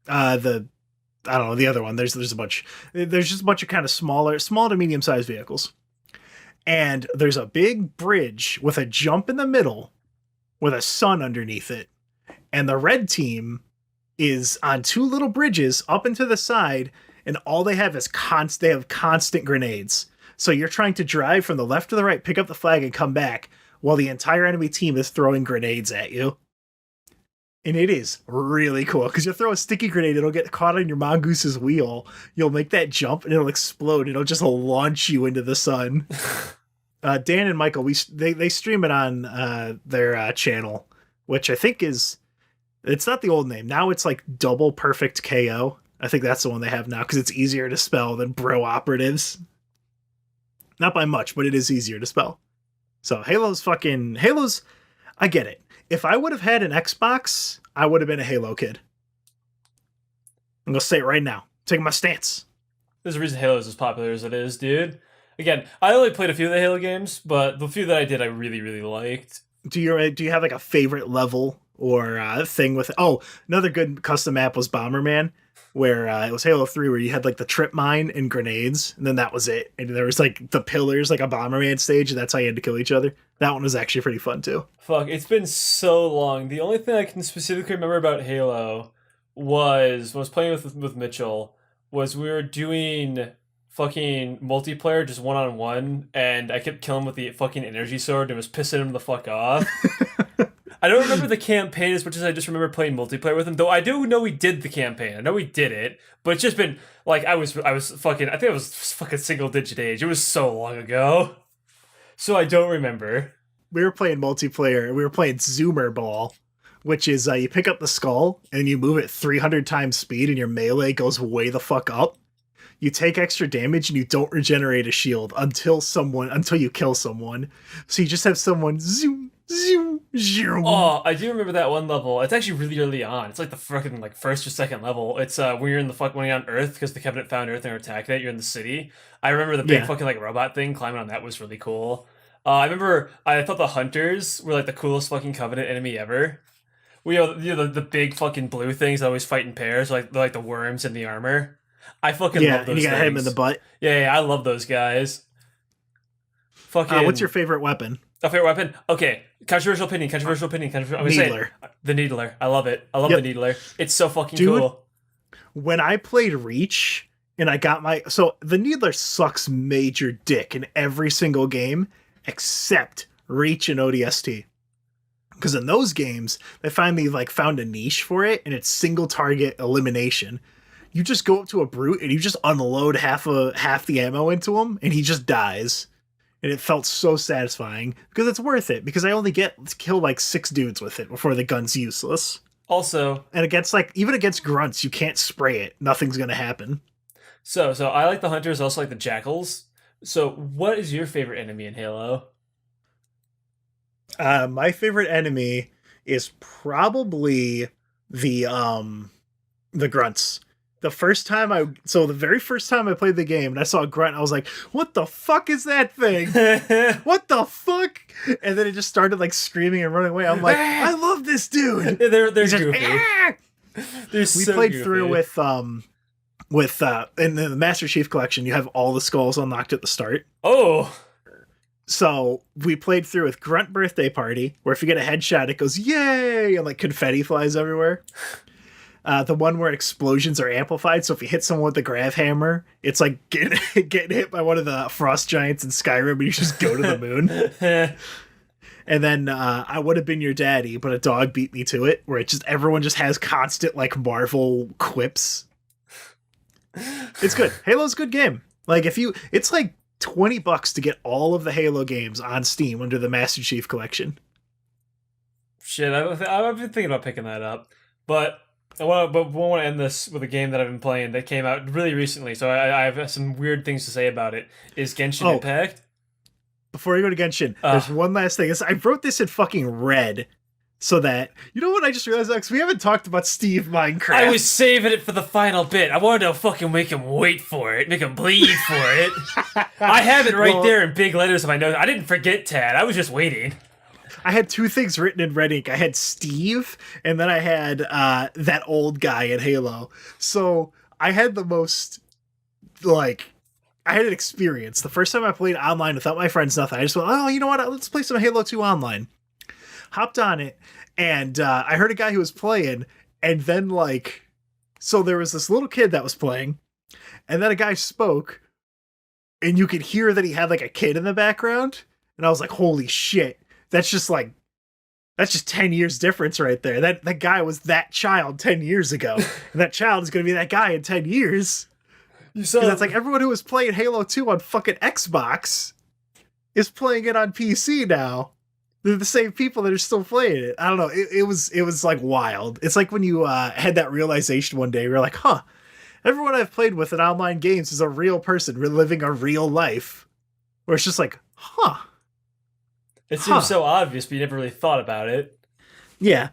other one. There's a bunch. There's just a bunch of kind of small to medium sized vehicles. And there's a big bridge with a jump in the middle with a sun underneath it. And the red team is on two little bridges up and to the side, and all they have is constant grenades. So you're trying to drive from the left to the right, pick up the flag, and come back while the entire enemy team is throwing grenades at you. And it is really cool because you'll throw a sticky grenade, it'll get caught on your mongoose's wheel. You'll make that jump and it'll explode. It'll just launch you into the sun. Dan and Michael, they stream it on their channel, which I think it's not the old name. Now it's like Double Perfect KO. I think that's the one they have now because it's easier to spell than Bro Operatives. Not by much, but it is easier to spell. So Halo's, I get it. If I would have had an Xbox, I would have been a Halo kid. I'm going to say it right now. Taking my stance.
There's a reason Halo is as popular as it is, dude. Again, I only played a few of the Halo games, but the few that I did, I really, really liked.
Do you have like a favorite level or thing with it? Oh, another good custom map was Bomberman, where it was Halo 3, where you had like the trip mine and grenades, and then that was it. And there was like the pillars, like a Bomberman stage, and that's how you had to kill each other. That one was actually pretty fun too.
Fuck, it's been so long. The only thing I can specifically remember about Halo was when I was playing with Mitchell, was we were doing fucking multiplayer just one-on-one, and I kept killing him with the fucking energy sword and was pissing him the fuck off. I don't remember the campaign as much as I just remember playing multiplayer with him, though I do know we did the campaign. I know we did it, but it's just been, like, I was fucking, I think I was fucking single-digit age. It was so long ago. So I don't remember.
We were playing multiplayer. We were playing Zoomer Ball, which is you pick up the skull and you move it 300 times speed and your melee goes way the fuck up. You take extra damage and you don't regenerate a shield until you kill someone. So you just have someone zoom, zoom, zoom.
Oh, I do remember that one level. It's actually really early on. It's like the fucking like first or second level. It's when you're when you're on Earth because the Covenant found Earth and are attacking it. You're in the city. I remember the big fucking like robot thing climbing on that was really cool. I thought the Hunters were like the coolest fucking Covenant enemy ever. The big fucking blue things that always fight in pairs, like the worms in the armor. I fucking love those
and you gotta hit him in the butt.
Yeah, I love those guys. Fucking.
What's your favorite weapon?
A favorite weapon? Okay, controversial opinion. I'm gonna
Needler.
say the Needler. I love it. I love the Needler. It's so fucking cool.
When I played Reach and I got the Needler sucks major dick in every single game except Reach and ODST. Because in those games, they finally found a niche for it, and it's single target elimination. You just go up to a brute and you just unload half the ammo into him, and he just dies. And it felt so satisfying because it's worth it. Because I only get to kill 6 dudes with it before the gun's useless.
Also,
and even against grunts, you can't spray it. Nothing's gonna happen.
So I like the Hunters. I also like the Jackals. So what is your favorite enemy in Halo?
My favorite enemy is probably the grunts. The very first time I played the game and I saw a grunt, I was like, what the fuck is that thing? What the fuck? And then it just started screaming and running away. I'm like, I love this dude.
They're goofy.
We played through with in the Master Chief Collection, you have all the skulls unlocked at the start.
Oh.
So we played through with Grunt Birthday Party, where if you get a headshot, it goes, yay! And confetti flies everywhere. The one where explosions are amplified, so if you hit someone with the grav hammer, it's like getting hit by one of the frost giants in Skyrim, and you just go to the moon. And then I would have been your daddy, but a dog beat me to it, where everyone just has constant Marvel quips. It's good. Halo's a good game. It's $20 to get all of the Halo games on Steam under the Master Chief Collection.
Shit, I've been thinking about picking that up, but I want to end this with a game that I've been playing that came out really recently, so I have some weird things to say about it. Is Genshin
Oh,
Impact?
before you go to Genshin,
Uh,
there's one last thing. I wrote this in fucking red so that you know what I just realized, Alex, we haven't talked about Steve Minecraft.
I was saving it for the final bit. I wanted to fucking make him wait for it, make him bleed for it. I have it right there in big letters in my notes. I didn't forget Tad. I was just waiting.
I had two things written in red ink. I had Steve, and then I had that old guy in Halo. So I had the most, like, I had an experience. The first time I played online without my friends, nothing. I just went, oh, you know what? Let's play some Halo 2 online. Hopped on it, and I heard a guy who was playing, and then, like, so there was this little kid that was playing, and then a guy spoke, and you could hear that he had, like, a kid in the background, and I was like, holy shit. That's just 10 years difference right there. That guy was that child 10 years ago. And that child is going to be that guy in 10 years. Because it's like everyone who was playing Halo 2 on fucking Xbox is playing it on PC now. They're the same people that are still playing it. I don't know. It was like wild. It's like when you had that realization one day. You're like, huh, everyone I've played with in online games is a real person living a real life. Where it's just like, huh.
It seems so obvious, but you never really thought about it.
Yeah.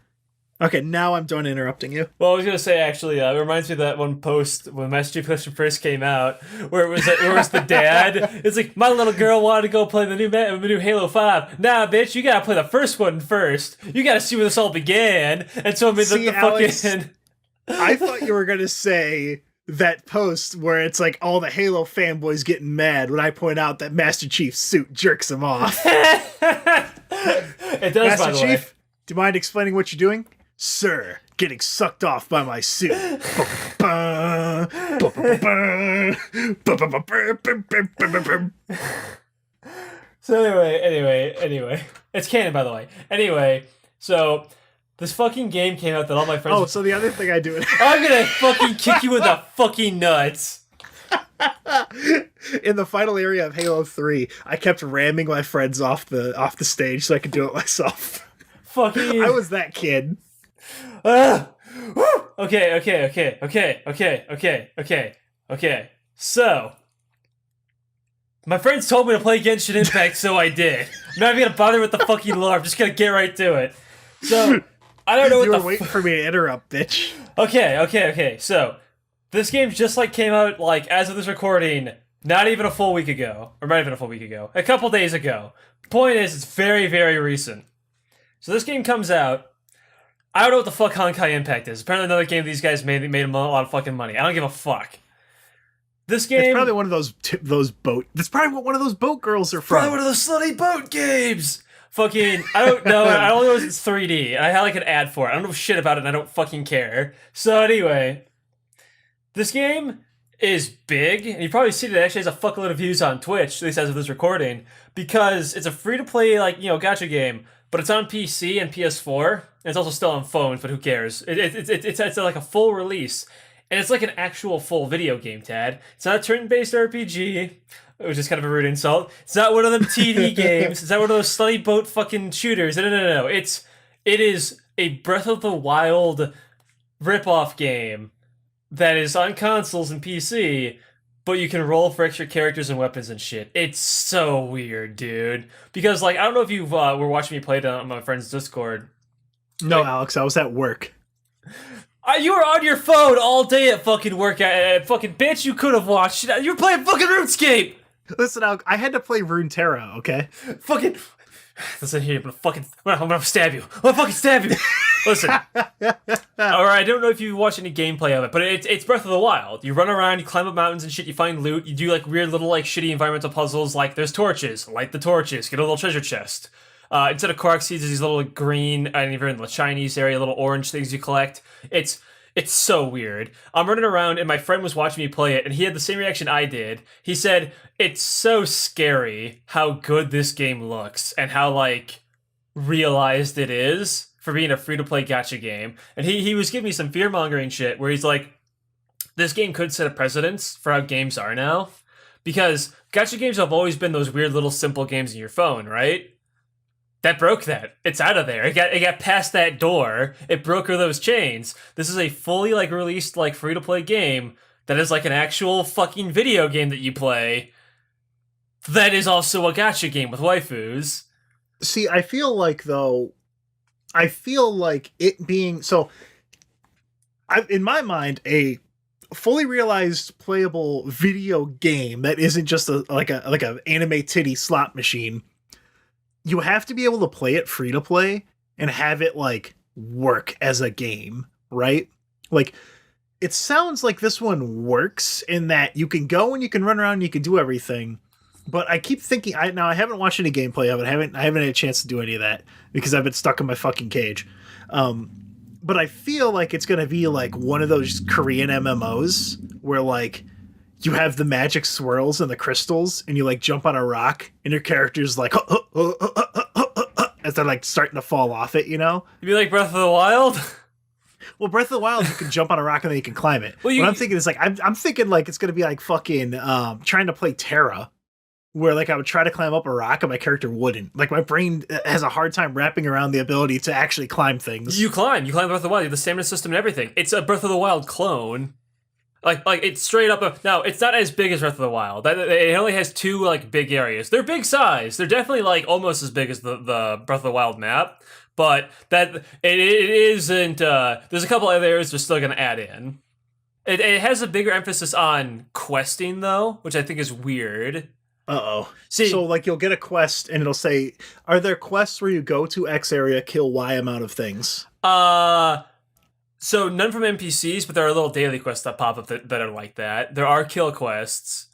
Okay, now I'm done interrupting you.
Well, I was gonna say actually, it reminds me of that one post when Master Chief Collection first came out, where it was the dad. It's like my little girl wanted to go play the new Halo 5. Nah, bitch, you gotta play the first one first. You gotta see where this all began. And so I mean, the
Alex,
fucking.
I thought you were gonna say that post where it's like all the Halo fanboys getting mad when I point out that Master Chief's suit jerks him off.
It does,
Master
by the
Chief,
way.
do you mind explaining what you're doing? Sir, getting sucked off by my suit.
So anyway. It's canon, by the way. Anyway, so this fucking game came out that all my friends...
Oh, so the other thing I do...
I'm gonna fucking kick you in the fucking nuts.
In the final area of Halo 3, I kept ramming my friends off the stage so I could do it myself.
Fucking...
I was that kid.
Okay. So, my friends told me to play Genshin Impact, so I did. I'm not even gonna bother with the fucking lore. I'm just gonna get right to it. So, I don't know what
you were waiting for me to interrupt, bitch.
Okay. So, this game just came out as of this recording, not even a full week ago, or not even a full week ago, a couple days ago. Point is, it's very, very recent. So this game comes out. I don't know what the fuck Honkai Impact is. Apparently another game these guys made them a lot of fucking money. I don't give a fuck. This game...
It's probably one of those boat... That's probably what one of those boat girls are from.
Probably one of those slutty boat games! Fucking... I don't know. I only know it's 3D. And I had an ad for it. I don't know shit about it and I don't fucking care. So anyway... This game is big, and you probably see that it actually has a fuckload of views on Twitch, at least as of this recording, because it's a free-to-play, gacha game, but it's on PC and PS4, and it's also still on phones, but who cares? It's like a full release, and it's like an actual full video game, Tad. It's not a turn-based RPG, which is kind of a rude insult. It's not one of them TD games. It's not one of those slutty boat fucking shooters. No. It is a Breath of the Wild rip-off game that is on consoles and PC, but you can roll for extra characters and weapons and shit. It's so weird, dude. Because, I don't know if you were watching me play it on my friend's Discord.
No, Alex, I was at work.
You were on your phone all day at fucking work. Fucking bitch, you could have watched it. You were playing fucking RuneScape!
Listen, Alex, I had to play Runeterra, okay?
Fucking... Listen here, I'm gonna stab you. I'm gonna fucking stab you! Listen. Alright, I don't know if you watch any gameplay of it, but it's Breath of the Wild. You run around, you climb up mountains and shit, you find loot, you do weird little shitty environmental puzzles, there's torches, light the torches, get a little treasure chest. Instead of Korok seeds, there's these little green, and if you're in the Chinese area, little orange things you collect. It's so weird. I'm running around, and my friend was watching me play it, and he had the same reaction I did. He said, it's so scary how good this game looks, and how, realized it is for being a free-to-play gacha game. And he was giving me some fear-mongering shit, where he's like, this game could set a precedence for how games are now. Because gacha games have always been those weird little simple games in your phone, right? That broke that. It's out of there. It got past that door. It broke those chains. This is a fully like released like free to play game that is like an actual fucking video game that you play. That is also a gacha game with waifus.
See, I feel like though, I feel like it being so. In my mind, a fully realized playable video game that isn't just a anime titty slot machine, you have to be able to play it free to play and have it like work as a game, right? Like it sounds like this one works in that you can go and you can run around and you can do everything. But I keep thinking I haven't watched any gameplay of it. I haven't had a chance to do any of that because I've been stuck in my fucking cage. But I feel like it's going to be like one of those Korean MMOs where like you have the magic swirls and the crystals and you like jump on a rock and your character's like as they're like starting to fall off it, you know?
You be like Breath of the Wild?
Well, Breath of the Wild, you can jump on a rock and then you can climb it.
Well,
what I'm thinking is like, I'm thinking like it's going to be like fucking trying to play Terra, where like I would try to climb up a rock and my character wouldn't. Like my brain has a hard time wrapping around the ability to actually climb things.
You climb Breath of the Wild. You have the stamina system and everything. It's a Breath of the Wild clone. Like it's straight up. No, it's not as big as Breath of the Wild. It only has 2 like big areas. They're big size. They're definitely like almost as big as the Breath of the Wild map. But it isn't. There's a couple other areas they're still gonna add in. It has a bigger emphasis on questing though, which I think is weird.
Uh-oh.
See,
so like you'll get a quest and it'll say, are there quests where you go to X area, kill Y amount of things?
So none from NPCs, but there are little daily quests that pop up that are like that. There are kill quests.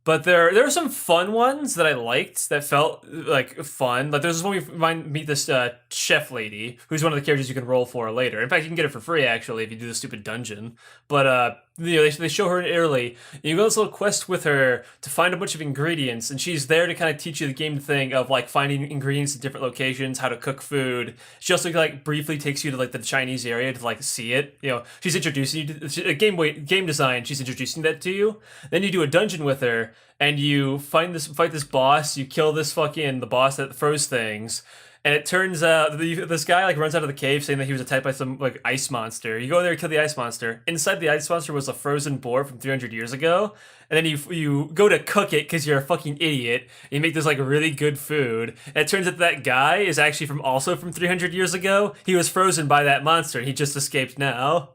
But there are some fun ones that I liked that felt like fun. Like there's this one we meet this chef lady who's one of the characters you can roll for later. In fact, you can get it for free actually if you do the stupid dungeon. But they show her early. You go on this little quest with her to find a bunch of ingredients, and she's there to kind of teach you the game thing of like finding ingredients in different locations, how to cook food. She also like briefly takes you to like the Chinese area to like see it. You know, she's introducing you to game design. She's introducing that to you. Then you do a dungeon with her. And you fight this boss. You kill the boss that froze things, and it turns out this guy like runs out of the cave saying that he was attacked by some like ice monster. You go there and kill the ice monster. Inside the ice monster was a frozen boar from 300 years ago, and then you go to cook it because you're a fucking idiot. And you make this like really good food, and it turns out that guy is actually also from 300 years ago. He was frozen by that monster. And he just escaped now.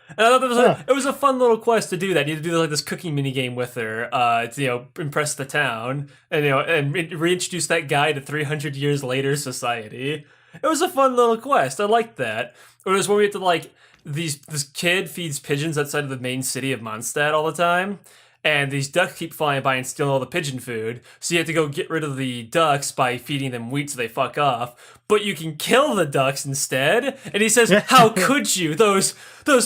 And I thought it was a fun little quest to do that. You had to do like this cooking mini game with her, to impress the town, and reintroduce that guy to 300 years later society. It was a fun little quest. I liked that. It was where we had to like this kid feeds pigeons outside of the main city of Mondstadt all the time. And these ducks keep flying by and stealing all the pigeon food. So you have to go get rid of the ducks by feeding them wheat so they fuck off. But you can kill the ducks instead. And he says, how could you? Those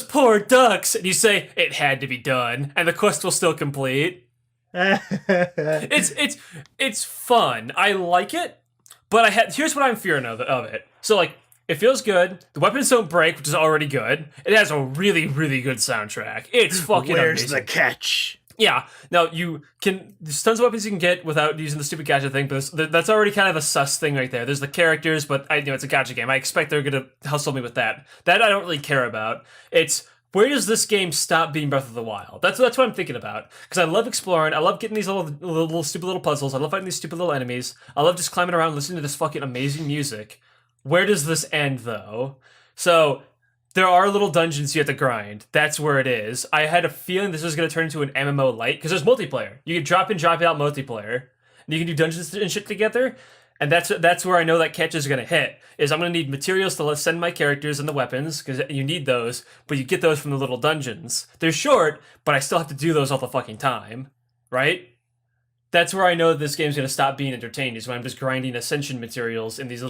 poor ducks. And you say, it had to be done. And the quest will still complete. It's fun. I like it. But here's what I'm fearing of it. So like, it feels good. The weapons don't break, which is already good. It has a really, really good soundtrack. It's fucking
Where's
amazing.
the catch?
Yeah. Now there's tons of weapons you can get without using the stupid gacha thing, but that's already kind of a sus thing right there. There's the characters, but it's a gacha game. I expect they're gonna hustle me with that. That I don't really care about. It's where does this game stop being Breath of the Wild? That's what I'm thinking about. Because I love exploring. I love getting these little stupid little puzzles. I love fighting these stupid little enemies. I love just climbing around, listening to this fucking amazing music. Where does this end though? So there are little dungeons you have to grind. That's where it is. I had a feeling this was going to turn into an MMO light because there's multiplayer. You can drop in, drop out multiplayer. And you can do dungeons and shit together. And that's where I know that catch is going to hit. Is I'm going to need materials to send my characters and the weapons because you need those. But you get those from the little dungeons. They're short, but I still have to do those all the fucking time. Right? That's where I know that this game's going to stop being entertained, is when I'm just grinding ascension materials in these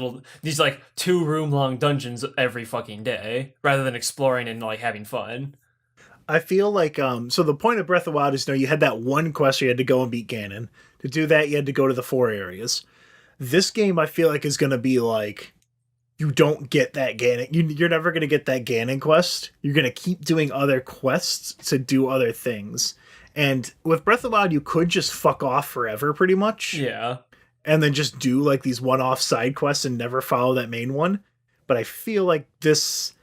like 2-room long dungeons every fucking day, rather than exploring and like having fun.
I feel like, so the point of Breath of the Wild is, you had that one quest where you had to go and beat Ganon. To do that, you had to go to the 4 areas. This game, I feel like, is going to be like, you don't get that Ganon. You're never going to get that Ganon quest. You're going to keep doing other quests to do other things. And with Breath of the Wild, you could just fuck off forever, pretty much.
Yeah.
and then just do like these one-off side quests and never follow that main one. But I feel like there's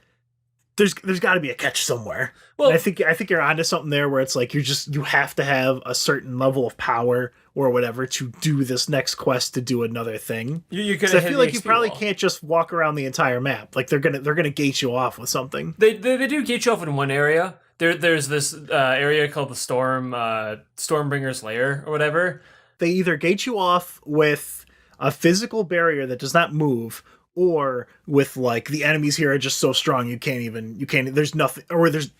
got to be a catch somewhere. And
Well,
I think you're onto something there where it's like you have to have a certain level of power or whatever to do this next quest to do another thing.
you're
So
gonna
I
hit
feel
the
like you
XP
probably
wall.
can't just walk around the entire map. Like they're gonna gate you off with something.
They do gate you off in one area. There's this area called the Stormbringer's Lair or whatever.
They either gate you off with a physical barrier that does not move, or with like the enemies here are just so strong you can't there's nothing, or there's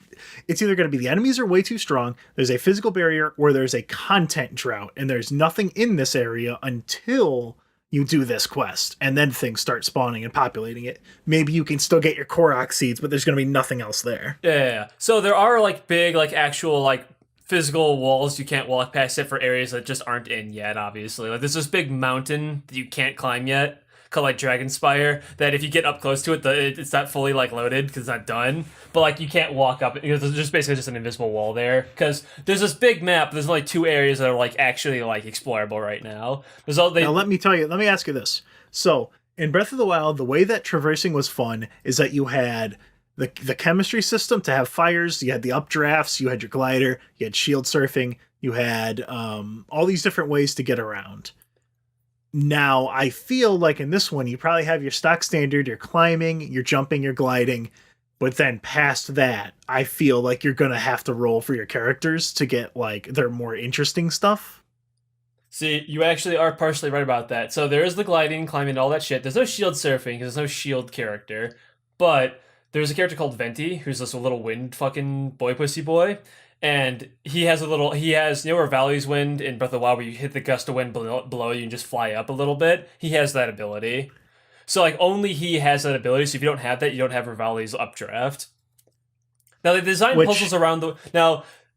it's either going to be the enemies are way too strong, there's a physical barrier, or there's a content drought and there's nothing in this area until you do this quest, and then things start spawning and populating it. Maybe you can still get your Korok seeds, but there's going to be nothing else there.
Yeah. So there are like big, like actual like physical walls you can't walk past it for areas that just aren't in yet. Obviously, like there's this big mountain that you can't climb yet, called like Dragonspire. That if you get up close to it, it's not fully like loaded because it's not done. But like you can't walk up because there's just basically just an invisible wall there. Because there's this big map. There's only 2 areas that are like actually like explorable right now. There's all they.
Now let me ask you this. So in Breath of the Wild, the way that traversing was fun is that you had the chemistry system to have fires, you had the updrafts, you had your glider, you had shield surfing, you had all these different ways to get around. Now, I feel like in this one, you probably have your stock standard, you're climbing, you're jumping, you're gliding, but then past that, I feel like you're going to have to roll for your characters to get like their more interesting stuff.
See, you actually are partially right about that. So there is the gliding, climbing, all that shit. There's no shield surfing because there's no shield character, but there's a character called Venti who's this little wind fucking boy pussy boy, and he has you know where Valley's Wind in Breath of the Wild where you hit the gust of wind below you and just fly up a little bit. He has that ability. So like only he has that ability. So if you don't have that, you don't have Rivali's updraft. Now they design puzzles around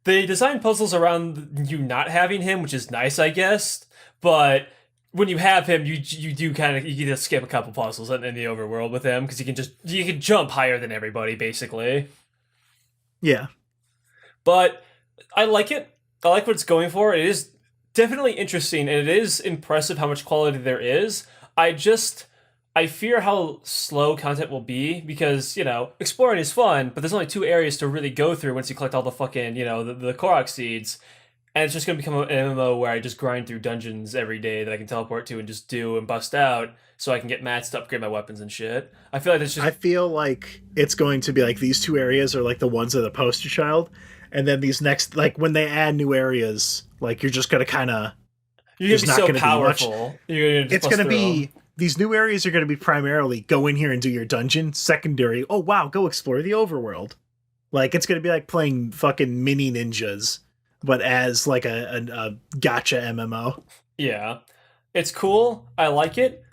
they design puzzles around you not having him, which is nice, I guess. But when you have him, you do kind of you just skip a couple puzzles in the overworld with him because you can jump higher than everybody basically.
Yeah.
But I like it. I like what it's going for. It is definitely interesting and it is impressive how much quality there is. I fear how slow content will be because, you know, exploring is fun, but there's only 2 areas to really go through once you collect all the fucking, you know, the Korok seeds. And it's just going to become an MMO where I just grind through dungeons every day that I can teleport to and just do and bust out so I can get mats to upgrade my weapons and shit. I feel like
it's going to be like these 2 areas are like the ones that are the poster child. And then these next, like when they add new areas, like you're just going to kind of,
you're going to be so powerful.
It's going to be, these new areas are going to be primarily go in here and do your dungeon. Secondary, oh wow, go explore the overworld. Like it's going to be like playing fucking mini ninjas, but as like a gacha MMO.
Yeah, it's cool. I like it.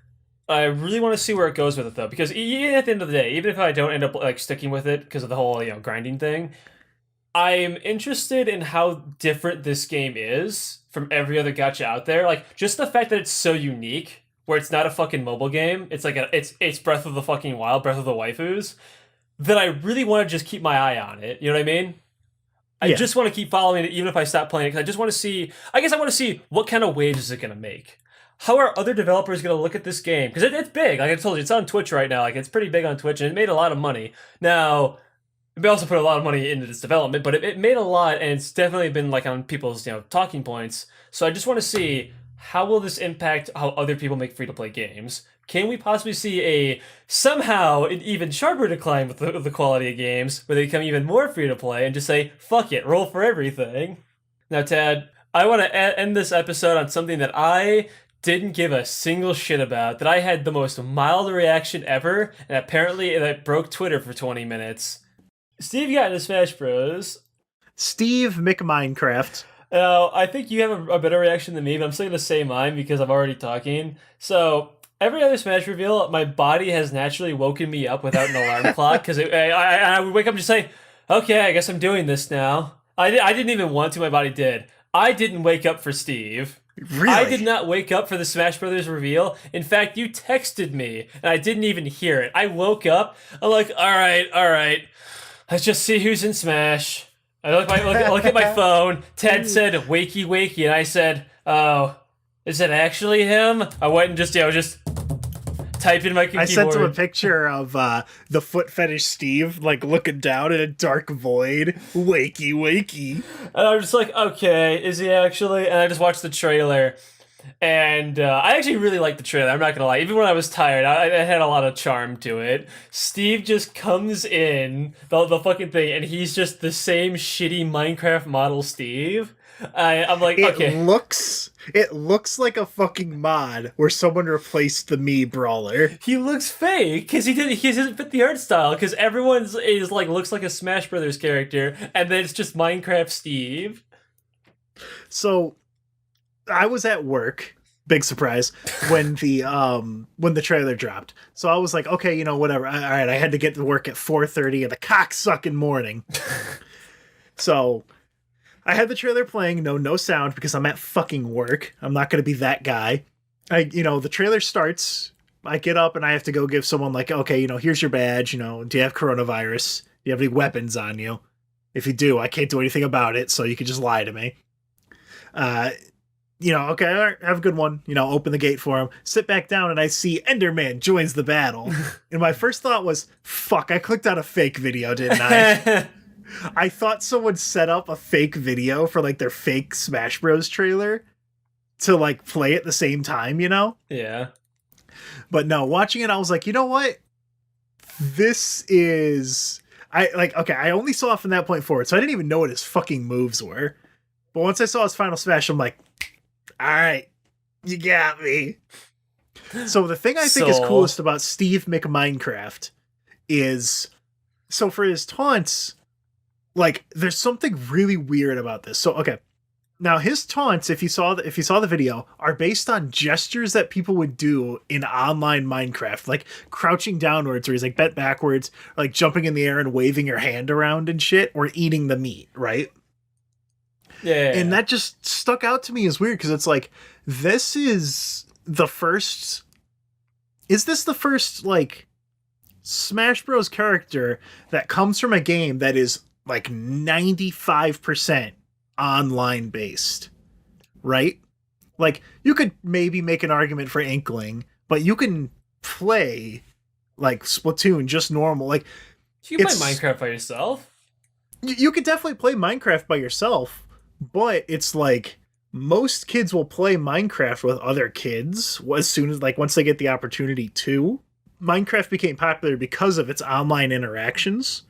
I really want to see where it goes with it though, because even at the end of the day, even if I don't end up like sticking with it because of the whole grinding thing, I'm interested in how different this game is from every other gacha out there. Like just the fact that it's so unique, where it's not a fucking mobile game. It's like it's Breath of the fucking Wild, Breath of the waifus. That I really want to just keep my eye on it. You know what I mean? I just want to keep following it, even if I stop playing it. Because I just want to see. I guess I want to see what kind of waves is it going to make. How are other developers going to look at this game? Because it's big. Like I told you, it's on Twitch right now. Like it's pretty big on Twitch, and it made a lot of money. Now, we also put a lot of money into this development, but it made a lot, and it's definitely been like on people's talking points. So I just want to see how will this impact how other people make free to play games. Can we possibly see a somehow an even sharper decline with the quality of games, where they become even more free to play and just say fuck it, roll for everything? Now, Tad, I want to end this episode on something that I didn't give a single shit about, that I had the most mild reaction ever, and apparently that broke Twitter for 20 minutes. Steve got into Smash Bros.
Steve McMinecraft.
Now, I think you have a better reaction than me, but I'm still going to say mine because I'm already talking. So, every other Smash reveal, my body has naturally woken me up without an alarm clock, because I would wake up and just say, okay, I guess I'm doing this now. I didn't even want to, my body did. I didn't wake up for Steve.
Really?
I did not wake up for the Smash Brothers reveal. In fact, you texted me, and I didn't even hear it. I woke up, I'm like, all right. Let's just see who's in Smash. I look at my phone. Ted said, wakey, wakey. And I said, oh, Is it actually him? I went and just typed in my keyboard.
I sent him a picture of the foot fetish Steve, like looking down in a dark void. Wakey, wakey.
And I'm just like, okay, is he actually? And I just watched the trailer. And I actually really liked the trailer. I'm not gonna lie. Even when I was tired, I had a lot of charm to it. Steve just comes in the fucking thing, and he's just the same shitty Minecraft model Steve. I'm like, okay.
It looks like a fucking mod where someone replaced the Mii brawler.
He looks fake because he doesn't fit the art style because everyone's is like looks like a Smash Brothers character, and then it's just Minecraft Steve.
So I was at work, big surprise, when the trailer dropped. So I was like, okay, you know, whatever. All right, I had to get to work at 4:30 in the cocksucking morning. So I had the trailer playing, no sound because I'm at fucking work. I'm not going to be that guy. The trailer starts. I get up and I have to go give someone like, okay, here's your badge. Do you have coronavirus? Do you have any weapons on you? If you do, I can't do anything about it. So you can just lie to me. Okay, all right, have a good one. Open the gate for him. Sit back down and I see Enderman joins the battle. And my first thought was, fuck, I clicked on a fake video, didn't I? I thought someone set up a fake video for like their fake Smash Bros trailer to like play at the same time,
Yeah.
But no, watching it, I was like, you know what? This is I only saw it from that point forward, so I didn't even know what his fucking moves were. But once I saw his final smash, I'm like, all right, you got me. So the thing I think is coolest about Steve McMinecraft is, so for his taunts, like, there's something really weird about this. So, okay. Now, his taunts, if you saw the video, are based on gestures that people would do in online Minecraft, like crouching downwards, or he's like bent backwards, or like jumping in the air and waving your hand around and shit, or eating the meat, right?
Yeah.
And that just stuck out to me as weird because it's like, is this the first like Smash Bros character that comes from a game that is like 95% online based, right? Like, you could maybe make an argument for Inkling, but you can play like Splatoon just normal. Like,
you can play Minecraft by yourself.
You could definitely play Minecraft by yourself, but it's like most kids will play Minecraft with other kids as soon as, like, once they get the opportunity to. Minecraft became popular because of its online interactions.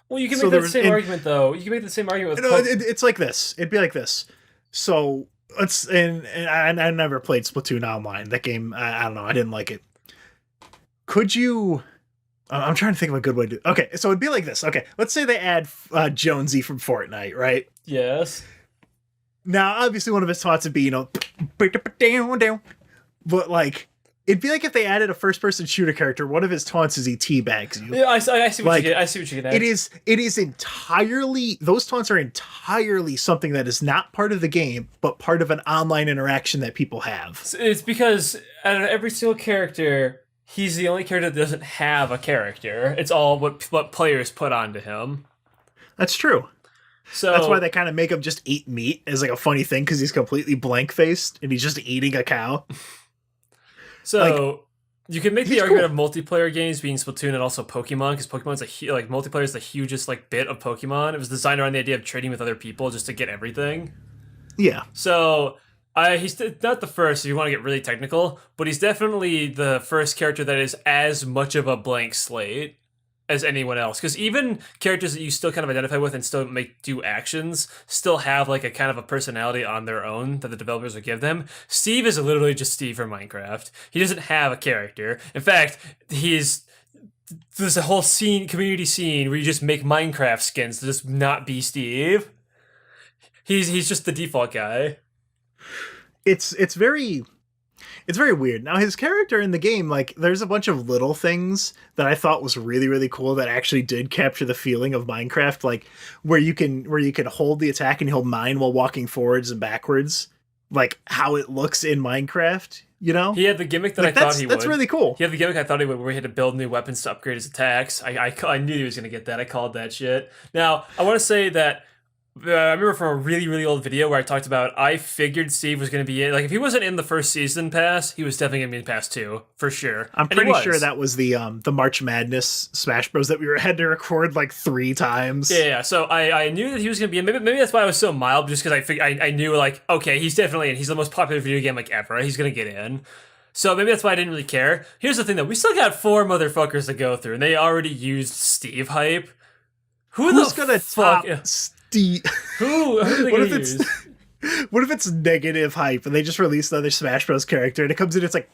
Well, you can make that same argument, though. You can make the same argument with...
it's like this. It'd be like this. So, I never played Splatoon online. That game, I don't know. I didn't like it. Could you... I'm trying to think of a good way to... Okay, so it'd be like this. Okay, let's say they add Jonesy from Fortnite, right?
Yes.
Now, obviously, one of his taunts would be, but, like... It'd be like if they added a first-person shooter character. One of his taunts is he teabags you.
Yeah, I see what you get. I see what you get.
It is entirely, those taunts are entirely something that is not part of the game, but part of an online interaction that people have.
It's because out of every single character, he's the only character that doesn't have a character. It's all what players put onto him.
That's true.
So
that's why they kind of make him just eat meat as like a funny thing, because he's completely blank-faced and he's just eating a cow.
So, like, you can make the argument of multiplayer games being Splatoon and also Pokemon, because Pokemon's multiplayer is the hugest bit of Pokemon. It was designed around the idea of trading with other people just to get everything.
Yeah.
So, he's not the first if you want to get really technical, but he's definitely the first character that is as much of a blank slate as anyone else, because even characters that you still kind of identify with and still do actions still have like a kind of a personality on their own that the developers would give them. Steve is literally just Steve from Minecraft. He doesn't have a character. In fact, there's a whole community scene where you just make Minecraft skins to just not be Steve. He's just the default guy.
It's very weird. Now, his character in the game, like, there's a bunch of little things that I thought was really, really cool that actually did capture the feeling of Minecraft, like where you can hold the attack and hold mine while walking forwards and backwards, like how it looks in Minecraft,
He had the gimmick that I thought he would.
That's really cool.
He had the gimmick I thought he would, where he had to build new weapons to upgrade his attacks. I knew he was going to get that. I called that shit. Now, I want to say that I remember from a really, really old video where I talked about I figured Steve was going to be in. Like, if he wasn't in the first season pass, he was definitely going to be in pass 2 for sure.
I'm
And he
pretty sure
was.
that was the March Madness Smash Bros that we had to record like 3 times.
Yeah. So I knew that he was going to be in. Maybe that's why I was so mild, just because I knew like, okay, he's definitely in. He's the most popular video game like ever. He's going to get in. So maybe that's why I didn't really care. Here's the thing though, we still got 4 motherfuckers to go through, and they already used Steve hype.
Who's gonna
fuck?
top Steve?
Who are they
What
gonna
if it's
use?
what if it's negative hype and they just release another Smash Bros character and it comes in, it's like,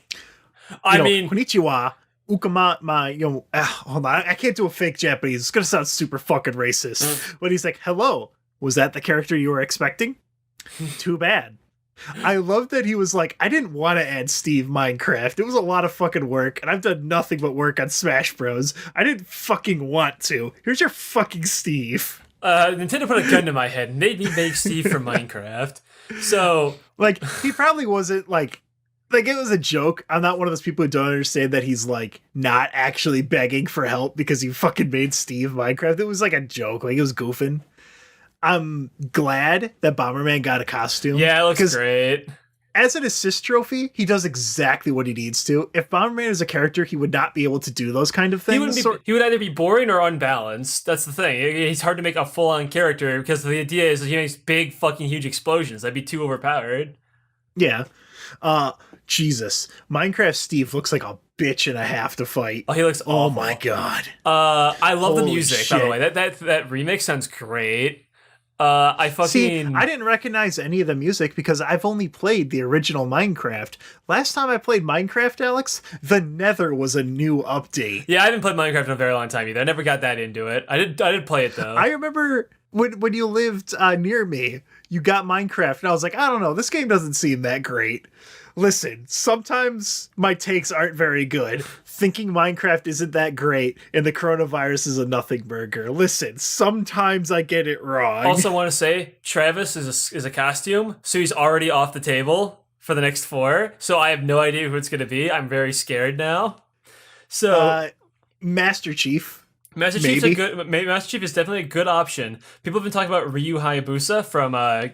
I mean,
konnichiwa, ukama, hold on, I can't do a fake Japanese. It's gonna sound super fucking racist. But he's like, hello, was that the character you were expecting? Too bad. I love that he was like, I didn't want to add Steve Minecraft. It was a lot of fucking work, and I've done nothing but work on Smash Bros. I didn't fucking want to. Here's your fucking Steve.
Nintendo put a gun to my head and made me make Steve from Minecraft. So,
like, he probably wasn't like it was a joke. I'm not one of those people who don't understand that he's like not actually begging for help because he fucking made Steve Minecraft. It was like a joke. Like, it was goofing. I'm glad that Bomberman got a costume.
yeah, it looks great.
As an assist trophy, he does exactly what he needs to. If Bomberman is a character, he would not be able to do those kind of things.
He would either be boring or unbalanced. That's the thing. He's hard to make a full-on character because the idea is that he makes big fucking huge explosions. That'd be too overpowered.
Yeah. Jesus. Minecraft Steve looks like a bitch and a half to fight.
Oh, he looks awful.
Oh my god.
I love the
Holy
music,
shit.
by the way. That remix sounds great. I
didn't recognize any of the music because I've only played the original Minecraft. Last time I played Minecraft, Alex, the Nether was a new update.
Yeah, I haven't played Minecraft in a very long time either. I never got that into it. I did play it though.
I remember when you lived near me, you got Minecraft, and I was like, I don't know, this game doesn't seem that great. Listen, sometimes my takes aren't very good. Thinking Minecraft isn't that great and the coronavirus is a nothing burger. Listen, sometimes I get it wrong.
Also want to say, Travis is a costume, so he's already off the table for the next 4. So I have no idea who it's going to be. I'm very scared now. So
Master Chief.
Master Chief's Master Chief is definitely a good option. People have been talking about Ryu Hayabusa from Ninja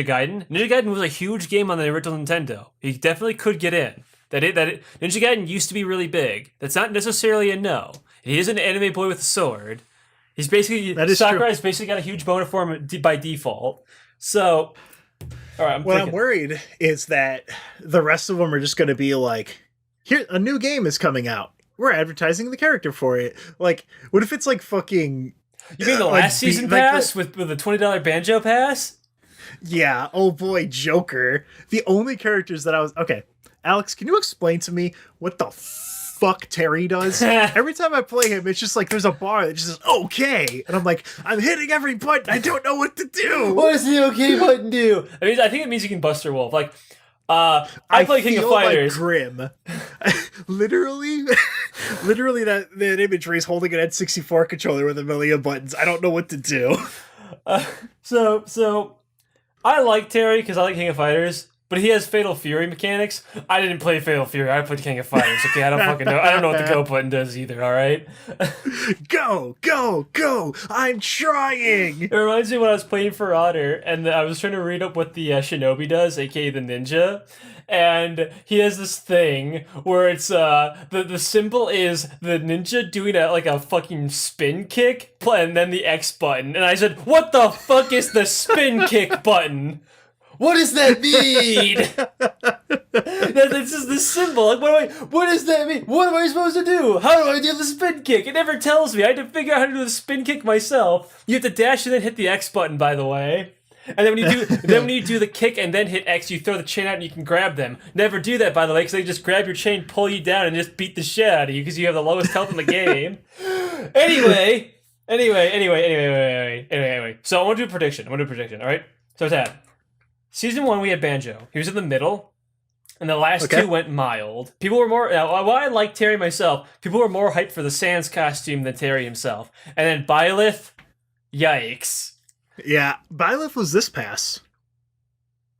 Gaiden. Ninja Gaiden was a huge game on the original Nintendo. He definitely could get in. Ninja Gaiden used to be really big. That's not necessarily a no. He is an anime boy with a sword. He's basically Sakurai's basically got a huge boner for him by default. So, all right.
I'm worried is that the rest of them are just going to be like, here, a new game is coming out. We're advertising the character for it. Like, what if it's like fucking...
You mean the last season pass with the $20 banjo pass?
Yeah. Oh boy, Joker. The only characters that I was... Okay, Alex, can you explain to me what the fuck Terry does? Every time I play him, it's just like there's a bar that just says, okay. And I'm like, I'm hitting every button. I don't know what to do.
What does the okay button do? I think it means you can Buster Wolf. Like, I play King of Fighters.
Like Grim. literally that imagery is holding an N64 controller with a million buttons. I don't know what to do.
So I like Terry because I like King of Fighters, but he has Fatal Fury mechanics. I didn't play Fatal Fury. I played King of Fighters. Okay, I don't fucking know. I don't know what the go button does either. All right.
Go. I'm trying.
It reminds me when I was playing For Honor, and I was trying to read up what the Shinobi does, aka the ninja. And he has this thing where it's the symbol is the ninja doing a fucking spin kick, and then the X button. And I said, "What the fuck is the spin kick button? What does that mean?" That's just the symbol. Like, what does that mean? What am I supposed to do? How do I do the spin kick? It never tells me. I had to figure out how to do the spin kick myself. You have to dash and then hit the X button, by the way. And then when you do the kick and then hit X, you throw the chain out and you can grab them. Never do that, by the way, because they just grab your chain, pull you down, and just beat the shit out of you because you have the lowest health in the game. Anyway. So I want to do a prediction. All right. So Tad, Season 1 we had Banjo. He was in the middle, and the last 2 went mild. People were more. While I like Terry myself, people were more hyped for the Sans costume than Terry himself. And then Byleth, yikes.
Yeah, Byleth was this pass.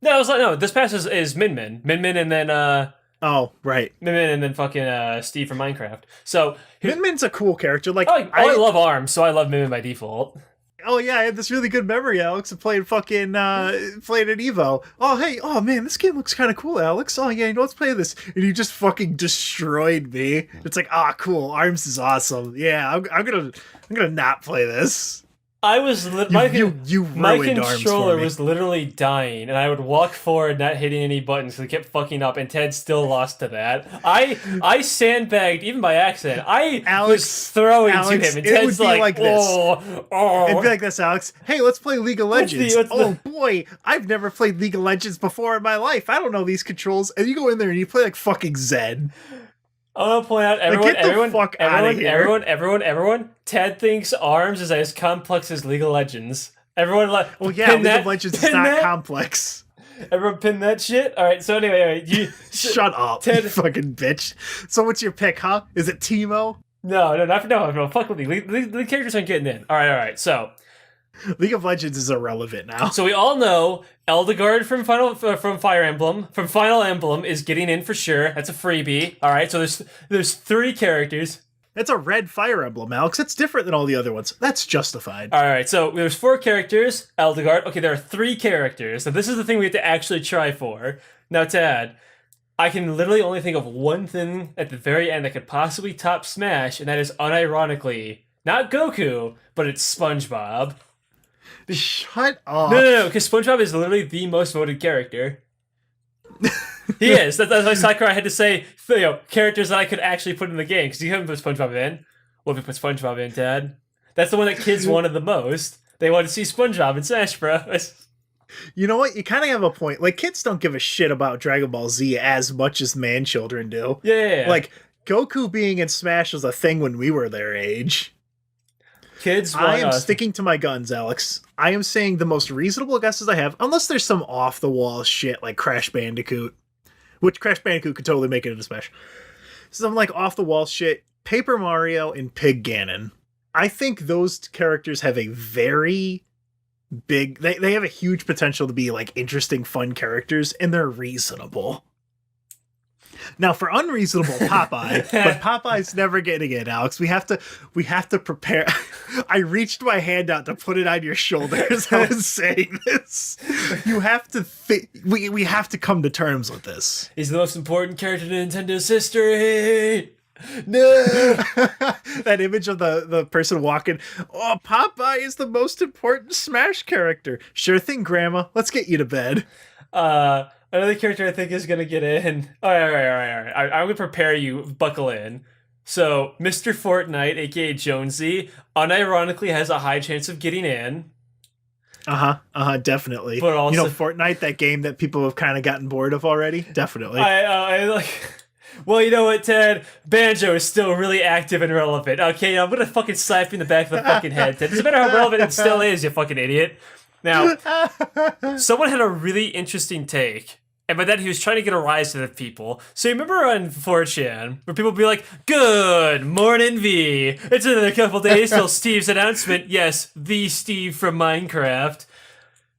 No, this pass is Min Min. Min Min and then
oh, right.
Min Min and then fucking Steve from Minecraft. So
Min Min's a cool character. Like
I love ARMS, so I love Min Min by default.
Oh yeah, I had this really good memory, Alex, of playing fucking playing an Evo. Oh hey, oh man, this game looks kind of cool, Alex. Oh yeah, let's play this. And you just fucking destroyed me. It's like, ah, cool. Arms is awesome. Yeah, I'm gonna not play this.
I was
You
my
ruined Arms
controller
for me.
was literally dying, and I would walk forward, not hitting any buttons, because it kept fucking up. And Ted still lost to that. I sandbagged even by accident. I
Alex,
was throwing to him, and
it would
Ted's
be like this.
oh.
It'd be like this, Alex. Hey, let's play League of Legends.
what's
Oh boy, I've never played League of Legends before in my life. I don't know these controls. And you go in there and you play like fucking Zen.
I want to point out, everyone. Ted thinks Arms is as complex as League of Legends. Everyone like,
well, yeah, League of Legends is not complex.
Everyone pin that shit. All right. So anyway, you
shut up,
Ted.
You fucking bitch. So what's your pick, huh? Is it Teemo?
No. Fuck with me. The characters aren't getting in. All right. So
League of Legends is irrelevant now.
So we all know Eldegard from Fire Emblem, from Final Emblem is getting in for sure. That's a freebie. All right. So there's 3 characters.
That's a red Fire Emblem, Alex. That's different than all the other ones. That's justified.
All right. So there's 4 characters. Eldegard. Okay, there are 3 characters. So this is the thing we have to actually try for. Now, Tad, I can literally only think of one thing at the very end that could possibly top Smash, and that is unironically not Goku, but it's SpongeBob.
Shut up.
No, because SpongeBob is literally the most voted character. He is. That's why Sakurai had to say, characters that I could actually put in the game, because you haven't put SpongeBob in. What if we put SpongeBob in, Dad? That's the one that kids wanted the most. They wanted to see SpongeBob in Smash Bros.
You know what? You kind of have a point. Like, kids don't give a shit about Dragon Ball Z as much as man children do.
Yeah.
Like, Goku being in Smash was a thing when we were their age.
Kids
I am sticking to my guns, Alex. I am saying the most reasonable guesses I have, unless there's some off-the-wall shit like Crash Bandicoot, which Crash Bandicoot could totally make it into Smash. Some like off-the-wall shit, Paper Mario and Pig Ganon. I think those characters have a very big... They have a huge potential to be like interesting, fun characters, and they're reasonable. Now for unreasonable Popeye, but Popeye's never getting it, Alex. We have to prepare. I reached my hand out to put it on your shoulder as I was saying this. You have to we have to come to terms with this.
He's the most important character in Nintendo's history. No.
That image of the person walking, oh, Popeye is the most important Smash character. Sure thing, Grandma. Let's get you to bed.
Another character I think is going to get in. All right. I'm going to prepare you. Buckle in. So, Mr. Fortnite, aka Jonesy, unironically has a high chance of getting in.
Definitely.
But also,
Fortnite, that game that people have kind of gotten bored of already? Definitely.
I like... Well, you know what, Ted? Banjo is still really active and relevant. Okay, I'm going to fucking slap you in the back of the fucking head, Ted. Doesn't matter how relevant it still is, you fucking idiot. Now, someone had a really interesting take. And by that, he was trying to get a rise to the people. So you remember on 4chan, where people would be like, "Good morning, V. It's another couple days till Steve's announcement. Yes, the Steve from Minecraft."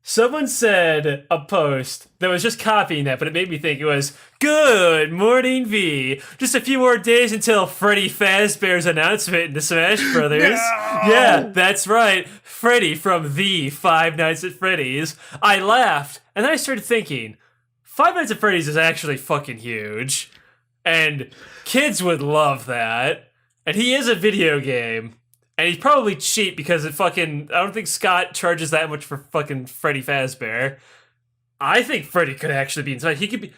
Someone said a post that was just copying that, but it made me think it was, "Good morning, V. Just a few more days until Freddy Fazbear's announcement in the Smash Brothers." No! Yeah, that's right. Freddy from the Five Nights at Freddy's. I laughed, and then I started thinking, Five Nights at Freddy's is actually fucking huge, and kids would love that, and he is a video game, and he's probably cheap because I don't think Scott charges that much for fucking Freddy Fazbear. I think Freddy could actually be inside. He could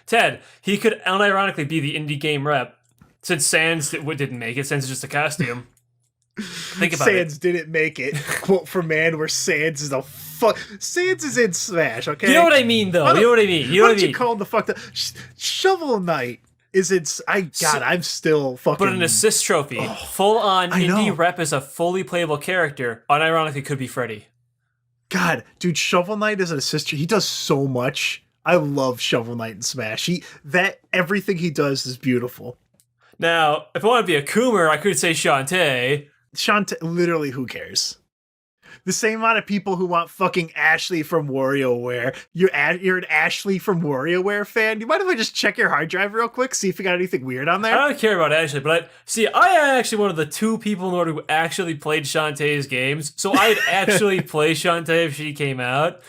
unironically be the indie game rep, since Sans didn't make it, Sans is just a costume. Think about
Sans didn't make it. Quote from man where Sans is Sans is in Smash, okay?
You know what I mean, though. You know what I mean.
You call him the fuck? Shovel Knight is it? I'm still fucking.
But an assist trophy, full on indie rep as a fully playable character, unironically could be Freddy.
God, dude, Shovel Knight is an assist. He does so much. I love Shovel Knight in Smash. Everything he does is beautiful.
Now, if I want to be a Coomer, I could say Shantae.
Literally, who cares? The same amount of people who want fucking Ashley from WarioWare. You're an Ashley from WarioWare fan. You might as well just check your hard drive real quick, see if you got anything weird on there.
I don't care about Ashley, but I am actually one of the 2 people in the world who actually played Shantae's games, so I'd actually play Shantae if she came out.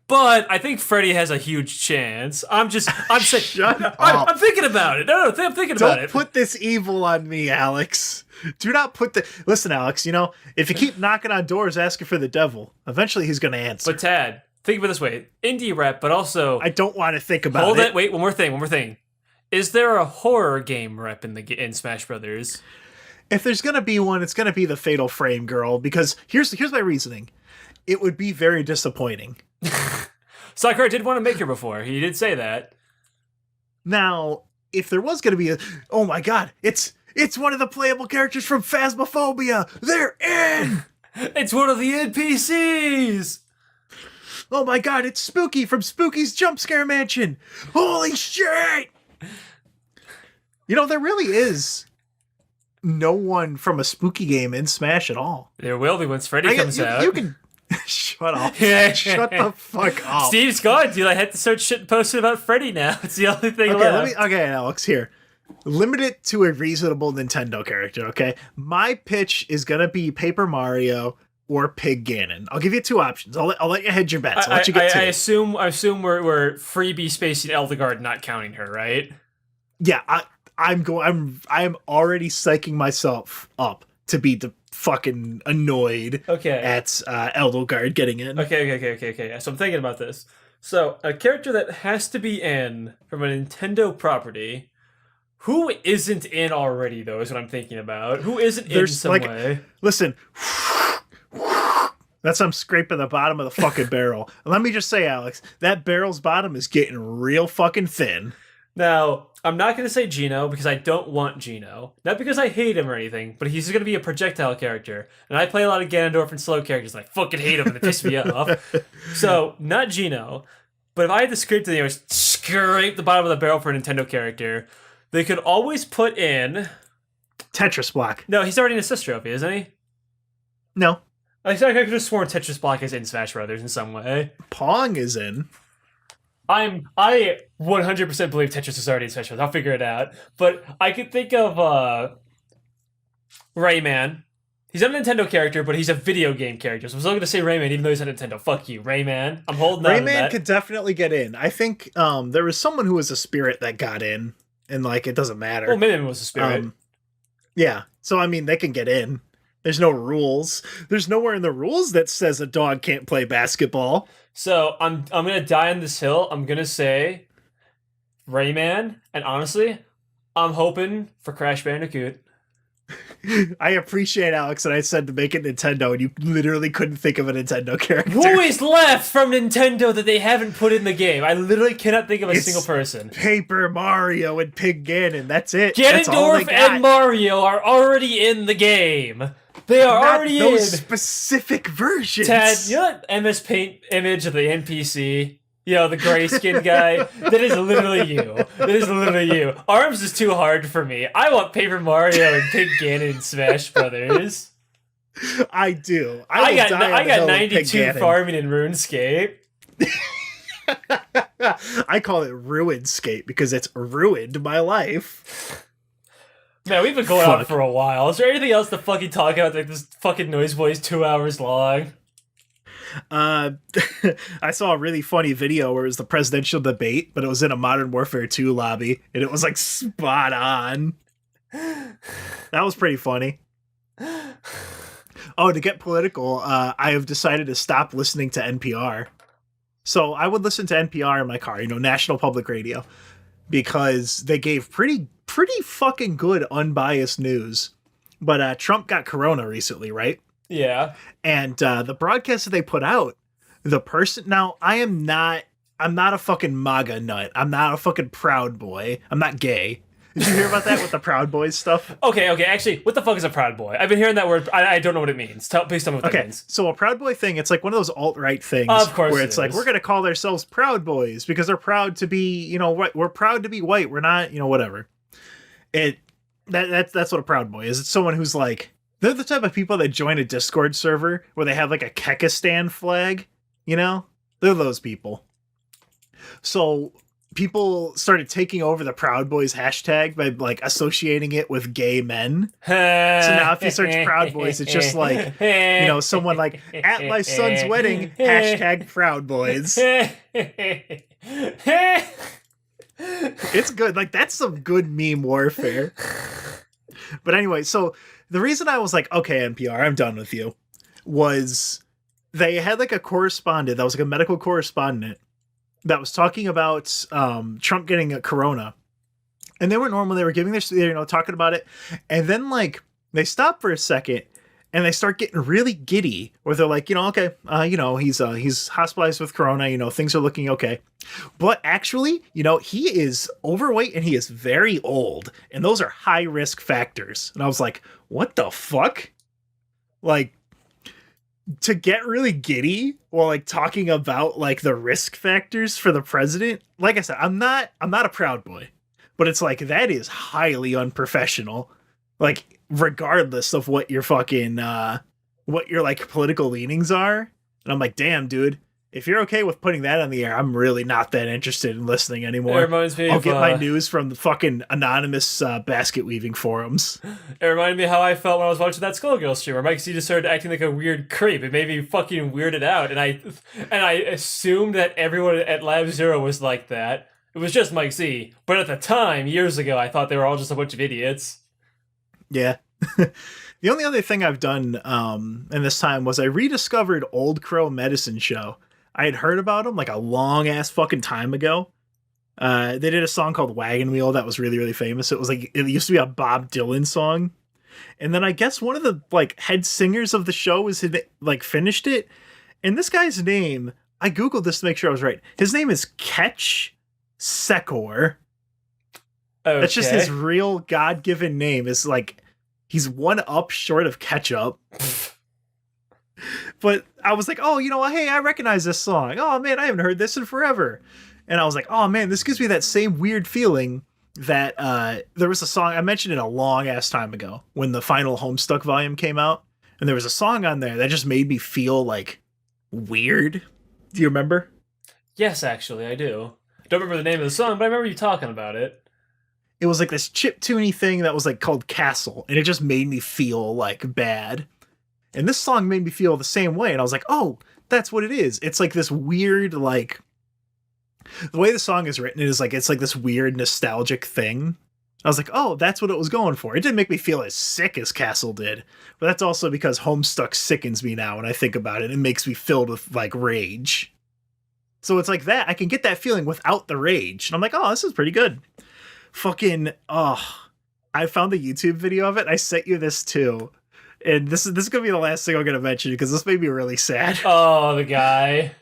But I think Freddy has a huge chance. I'm saying, I'm thinking about it. No, I'm thinking about it.
Don't put this evil on me, Alex. Do not put Listen, Alex, if you keep knocking on doors asking for the devil, eventually he's going to answer.
But Tad, think of it this way. Indie rep, but also...
I don't want to think about it.
Hold it. Wait, one more thing. Is there a horror game rep in Smash Brothers?
If there's going to be one, it's going to be the Fatal Frame girl, because here's my reasoning. It would be very disappointing.
Sakura did want to make her before. He did say that.
Now, if there was going to be oh my god, it's one of the playable characters from Phasmophobia. They're in.
It's one of the NPCs.
Oh my god, it's Spooky from Spooky's Jump Scare Mansion. Holy shit. There really is no one from a Spooky game in Smash at all.
There will be once Freddy comes out.
You can shut up. Shut the fuck up.
Steve's gone, dude. I had to start shit posting about Freddy now. It's the only thing left.
Okay, Alex, here. Limit it to a reasonable Nintendo character, okay? My pitch is gonna be Paper Mario or Pig Ganon. I'll give you 2 options. I'll let you hedge your bets. I'll let you get 2.
I assume we're freebie spacing Eldegard, not counting her, right?
Yeah, I'm already psyching myself up to be the fucking annoyed at Eldegard getting in.
Okay. So I'm thinking about this. So a character that has to be in from a Nintendo property. Who isn't in already, though, is what I'm thinking about. Who isn't in some way?
Listen. That's I'm scraping the bottom of the fucking barrel. And let me just say, Alex, that barrel's bottom is getting real fucking thin.
Now, I'm not going to say Gino because I don't want Gino. Not because I hate him or anything, but he's going to be a projectile character. And I play a lot of Ganondorf and slow characters, and I fucking hate them and they piss me off. So, not Gino. But if I had to scrape the bottom of the barrel for a Nintendo character, they could always put in...
Tetris Block.
No, he's already in Assist Trophy, isn't he?
No.
I could have sworn Tetris Block is in Smash Brothers in some way.
Pong is in.
I 100% believe Tetris is already in Smash Brothers. I'll figure it out. But I could think of Rayman. He's not a Nintendo character, but he's a video game character. So I'm still going to say Rayman, even though he's not Nintendo. Fuck you, Rayman. I'm holding on to that.
Rayman could definitely get in. I think there was someone who was a spirit that got in, and it doesn't matter.
Well, Minion was a spirit.
Yeah. So, I mean, they can get in. There's no rules. There's nowhere in the rules that says a dog can't play basketball.
So I'm gonna die on this hill. I'm gonna say Rayman, and honestly, I'm hoping for Crash Bandicoot.
I appreciate, Alex, that I said to make it Nintendo, and you literally couldn't think of a Nintendo character.
Who is left from Nintendo that they haven't put in the game? I literally cannot think of a single person.
Paper Mario and Pig Ganon. That's it.
Ganondorf and Mario are already in the game. They are already in
those specific versions.
Tad, you know that MS Paint image of the NPC? The gray skinned guy? That is literally you. Arms is too hard for me. I want Paper Mario and Pig Ganon in Smash Brothers.
I do.
I got 92 farming in RuneScape.
I call it Ruinscape because it's ruined my life.
Man, we've been going on for a while. Is there anything else to fucking talk about? This fucking Noyz Boyz 2 hours long.
I saw a really funny video where it was the presidential debate, but it was in a Modern Warfare 2 lobby, and it was spot on. That was pretty funny. Oh, to get political, I have decided to stop listening to NPR. So I would listen to NPR in my car, National Public Radio, because they gave pretty fucking good unbiased news. But Trump got corona recently, right?
Yeah. And
the broadcast that they put out, the person... Now, I'm not a fucking MAGA nut. I'm not a fucking Proud Boy. I'm not gay. Did you hear about that with the Proud Boys stuff?
Okay. Actually, what the fuck is a Proud Boy? I've been hearing that word. I don't know what it means. Please tell me what that means.
So a Proud Boy thing, it's like one of those alt-right things.
Of course
where it's we're going to call ourselves Proud Boys because they're proud to be, we're proud to be white. We're not, whatever. That's what a Proud Boy is. It's someone who's They're the type of people that join a Discord server where they have like a Kekistan flag, you know? They're those people. So people started taking over the Proud Boys hashtag by like associating it with gay men. So now if you search Proud Boys, it's just like, you know, someone like at my son's wedding, hashtag Proud Boys. It's good. Like that's some good meme warfare. But anyway, so the reason I was like, okay, NPR, I'm done with you, was they had like a correspondent that was like a medical correspondent that was talking about Trump getting a corona. And they were normal. They were giving this, you know, talking about it. And then like they stop for a second and they start getting really giddy where they're like, you know, okay, you know, he's hospitalized with corona, you know, things are looking okay. But actually, you know, he is overweight and he is very old. And those are high risk factors. And I was like, what the fuck? Like, to get really giddy while like talking about like the risk factors for the president, like I said, I'm not a Proud Boy, but it's like that is highly unprofessional. Like regardless of what your fucking what your like political leanings are. And I'm like, damn, dude, if you're okay with putting that on the air, I'm really not that interested in listening anymore.
It reminds me
I'll get my news from the fucking anonymous basket weaving forums.
It reminded me how I felt when I was watching that Skullgirl stream, where Mike C just started acting like a weird creep. It made me fucking weirded out, and I assumed that everyone at Lab Zero was like that. It was just Mike C. But at the time, years ago, I thought they were all just a bunch of idiots.
Yeah. The only other thing I've done in this time was I rediscovered Old Crow Medicine Show. I had heard about them like a long ass fucking time ago. They did a song called Wagon Wheel that was really, really famous. It was like, it used to be a Bob Dylan song. And then I guess one of the like head singers of the show was like finished it. And this guy's name, I Googled this to make sure I was right. His name is Ketch Sekor. Okay. That's just his real God-given name. Is like, he's one up short of ketchup. But I was like, oh, you know, hey, I recognize this song. Oh, man, I haven't heard this in forever. And I was like, oh, man, this gives me that same weird feeling that there was a song, I mentioned it a long-ass time ago, when the final Homestuck volume came out. And there was a song on there that just made me feel, like, weird. Do you remember?
Yes, actually, I do. I don't remember the name of the song, but I remember you talking about it. It
was like this chiptune-y thing that was, like, called Castle. And it just made me feel, like, bad. And this song made me feel the same way. And I was like, oh, that's what it is. It's like this weird, like, the way the song is written is like, it's like this weird nostalgic thing. I was like, oh, that's what it was going for. It didn't make me feel as sick as Castle did. But that's also because Homestuck sickens me now when I think about it. It makes me filled with like rage. So it's like that. I can get that feeling without the rage. And I'm like, oh, this is pretty good. Fucking, I found the YouTube video of it. I sent you this too. And this is going to be the last thing I'm going to mention because this made me really sad.
Oh, the guy.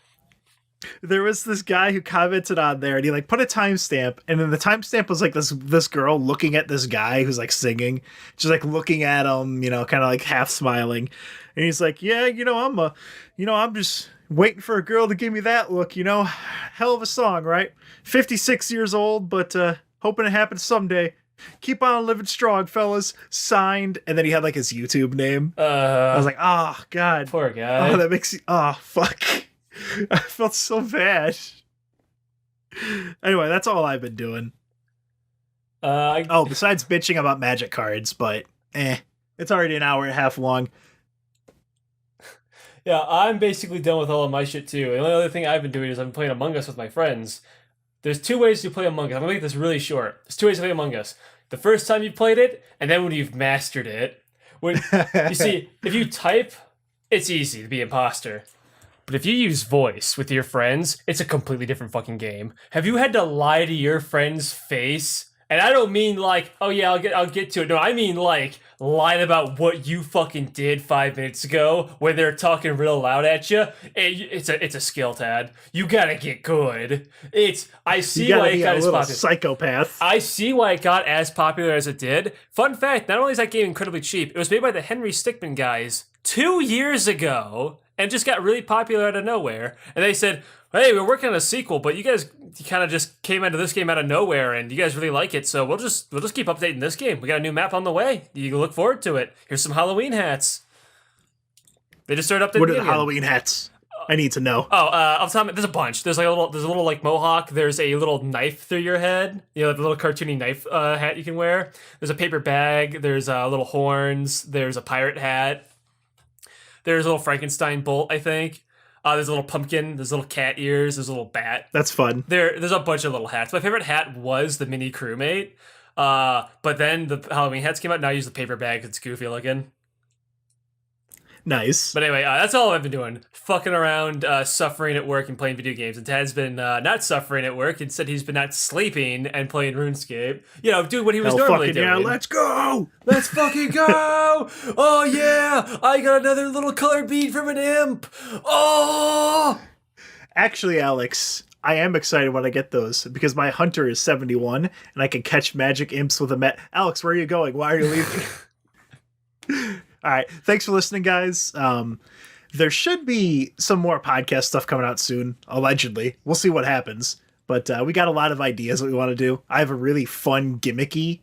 There was this guy who commented on there and he like put a timestamp, and then the timestamp was like this girl looking at this guy who's like singing, just like looking at him, you know, kind of like half smiling. And he's like, yeah, you know, I'm just waiting for a girl to give me that look, you know, hell of a song, right? 56 years old, but hoping it happens someday. Keep on living strong, fellas. Signed. And then he had like his YouTube name. I was like, oh, God.
Poor guy.
Oh, that makes you, oh, fuck. I felt so bad. Anyway, that's all I've been doing. Besides bitching about magic cards, but it's already an hour and a half long.
Yeah, I'm basically done with all of my shit too. The only other thing I've been doing is I've been playing Among Us with my friends. There's two ways to play Among Us. I'm gonna make this really short. There's two ways to play Among Us. The first time you played it, and then when you've mastered it. When you see, if you type, it's easy to be imposter. But if you use voice with your friends, it's a completely different fucking game. Have you had to lie to your friend's face? And I don't mean like, oh yeah, I'll get to it. No, I mean like lied about what you fucking did 5 minutes ago when they're talking real loud at you. It's a skill, Tad. You gotta get good. I see why it got as popular.
Psychopath.
I see why it got as popular as it did. Fun fact: not only is that game incredibly cheap, it was made by the Henry Stickmin guys 2 years ago. And just got really popular out of nowhere. And they said, Hey, we're working on a sequel, but you guys kind of just came into this game out of nowhere, and you guys really like it, so we'll just keep updating this game. We got a new map on the way. You can look forward to it. Here's some Halloween hats. They just started updating.
What are the Halloween hats? I need to know.
Oh, off the top, there's a bunch. There's a little like mohawk. There's a little knife through your head. You know, the little cartoony knife hat you can wear. There's a paper bag. There's little horns. There's a pirate hat. There's a little Frankenstein bolt, I think. There's a little pumpkin. There's little cat ears. There's a little bat.
That's fun.
There's a bunch of little hats. My favorite hat was the mini crewmate. But then the Halloween hats came out. Now I use the paper bag. It's goofy looking.
Nice.
But anyway, that's all I've been doing. Fucking around, suffering at work and playing video games. And Tad's been not suffering at work. Instead, he's been not sleeping and playing RuneScape. You know, doing what he was normally doing.
Yeah, let's go!
Let's fucking go! Oh yeah! I got another little color bead from an imp! Oh!
Actually, Alex, I am excited when I get those because my hunter is 71 and I can catch magic imps with a met. Alex, where are you going? Why are you leaving? All right. Thanks for listening, guys. There should be some more podcast stuff coming out soon, allegedly. We'll see what happens. But we got a lot of ideas that we want to do. I have a really fun, gimmicky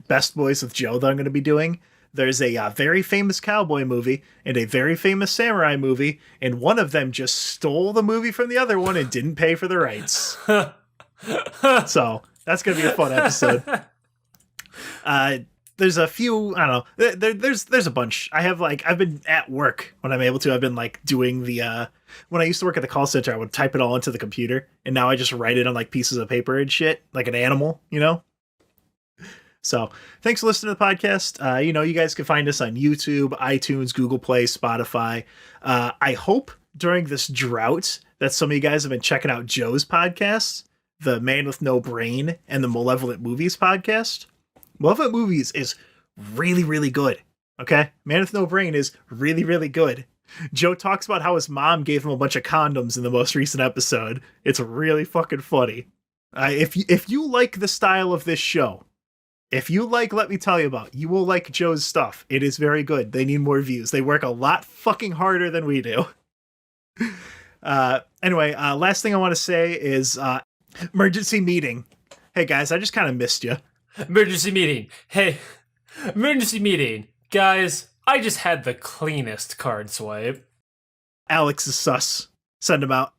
Best Boys with Joe that I'm going to be doing. There's a very famous cowboy movie and a very famous samurai movie, and one of them just stole the movie from the other one and didn't pay for the rights. So that's going to be a fun episode. There's a few, I don't know, there's a bunch. I've been at work when I'm able to. I've been like doing the, when I used to work at the call center, I would type it all into the computer, and now I just write it on like pieces of paper and shit, like an animal, you know? So thanks for listening to the podcast. You guys can find us on YouTube, iTunes, Google Play, Spotify. I hope during this drought that some of you guys have been checking out Joe's podcasts, the Man with No Brain and the Malevolent Movies podcast. Malevolent Movies is really, really good. Okay? Man with No Brain is really, really good. Joe talks about how his mom gave him a bunch of condoms in the most recent episode. It's really fucking funny. If you like the style of this show, if you like Let Me Tell You About, you will like Joe's stuff. It is very good. They need more views. They work a lot fucking harder than we do. Anyway, last thing I want to say is emergency meeting. Hey guys, I just kind of missed you.
Emergency meeting. Hey, emergency meeting. Guys, I just had the cleanest card swipe.
Alex is sus. Send him out.